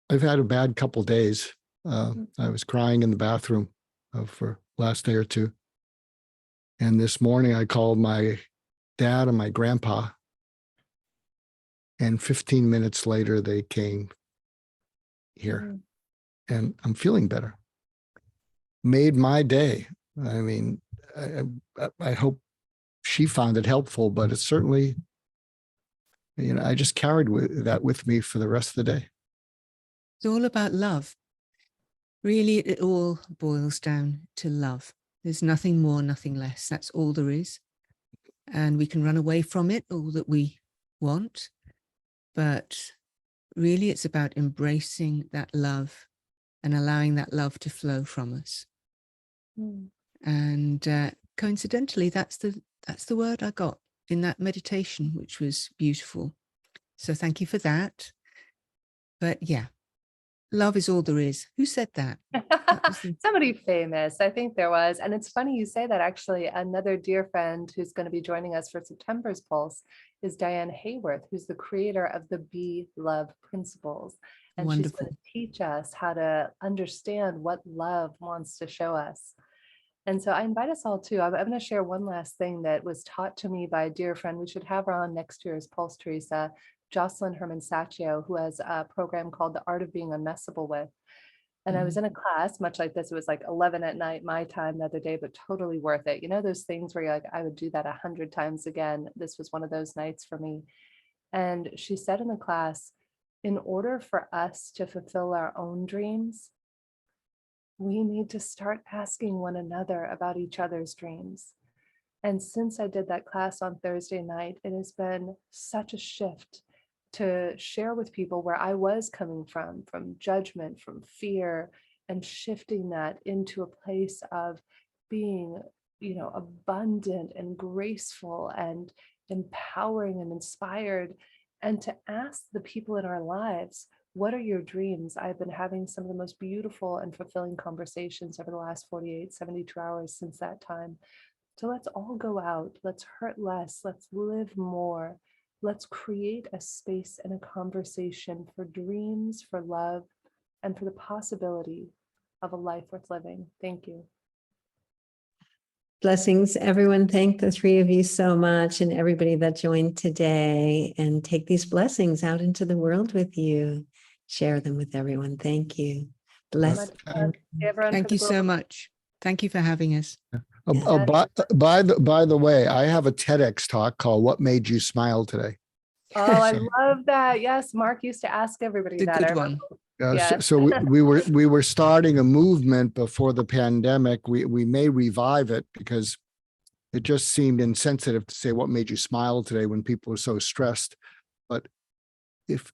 Speaker 2: "I've had a bad couple days. I was crying in the bathroom for last day or two. And this morning I called my dad and my grandpa. And 15 minutes later, they came here. And I'm feeling better." Made my day. I mean, I hope she found it helpful, but it's certainly, I just carried that with me for the rest of the day.
Speaker 3: It's all about love. Really, it all boils down to love. There's nothing more, nothing less. That's all there is. And we can run away from it all that we want. But really, it's about embracing that love and allowing that love to flow from us. And coincidentally, that's the word I got in that meditation, which was beautiful. So thank you for that. But yeah, love is all there is. Who said that?
Speaker 1: Somebody famous, I think there was. And it's funny you say that. Actually, another dear friend who's going to be joining us for September's Pulse is Diane Hayworth, who's the creator of the Be Love Principles. And
Speaker 3: Wonderful.
Speaker 1: She's going to teach us how to understand what love wants to show us. And so I invite us all to, I'm going to share one last thing that was taught to me by a dear friend. We should have her on next year's Pulse, Teresa, Jocelyn Herman Saccio, who has a program called The Art of Being Unmessable With. And I was in a class much like this. It was like 11 at night, my time the other day, but totally worth it. Those things where you're like, I would do that 100 times again. This was one of those nights for me. And she said in the class, in order for us to fulfill our own dreams, we need to start asking one another about each other's dreams. And since I did that class on Thursday night, it has been such a shift to share with people where I was coming from judgment, from fear, and shifting that into a place of being, abundant and graceful and empowering and inspired, and to ask the people in our lives, what are your dreams? I've been having some of the most beautiful and fulfilling conversations over the last 48, 72 hours since that time. So let's all go out, let's hurt less, let's live more. Let's create a space and a conversation for dreams, for love, and for the possibility of a life worth living. Thank you.
Speaker 6: Blessings, everyone. Thank the three of you so much, and everybody that joined today, and take these blessings out into the world with you. Share them with everyone. Thank you. Bless.
Speaker 3: Thank you so much. Thank you for having us.
Speaker 2: By the way, I have a TEDx talk called "What Made You Smile Today."
Speaker 1: Oh, I love that. Yes, Mark used to ask everybody
Speaker 3: The
Speaker 1: that.
Speaker 3: good one.
Speaker 1: Yes.
Speaker 2: So we were starting a movement before the pandemic. We may revive it because it just seemed insensitive to say what made you smile today when people are so stressed. But if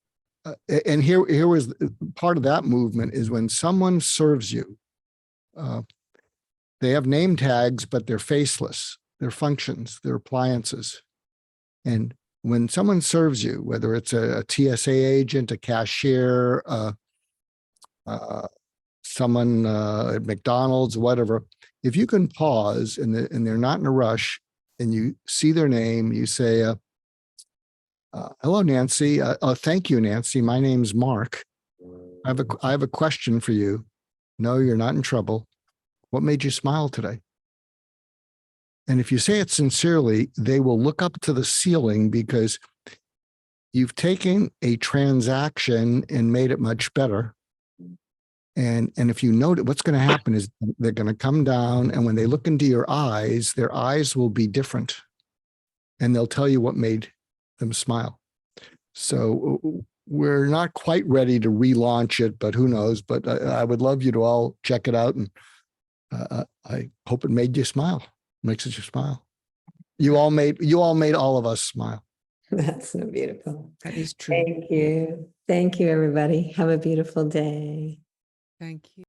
Speaker 2: and here was part of that movement is when someone serves you. They have name tags, but they're faceless. They're functions, they're appliances. And when someone serves you, whether it's a TSA agent, a cashier, someone at McDonald's, whatever, if you can pause and they're not in a rush and you see their name, you say, hello, Nancy. Thank you, Nancy. My name's Mark. I have a question for you. No, you're not in trouble. What made you smile today? And if you say it sincerely, they will look up to the ceiling because you've taken a transaction and made it much better. And if you note, what's going to happen is they're going to come down, and when they look into your eyes, their eyes will be different. And they'll tell you what made them smile. So we're not quite ready to relaunch it, but who knows? But I would love you to all check it out. And I hope it made you smile. Makes you smile. You all made all of us smile.
Speaker 6: That's so beautiful.
Speaker 3: That is true.
Speaker 6: Thank you. Thank you, everybody. Have a beautiful day.
Speaker 3: Thank you.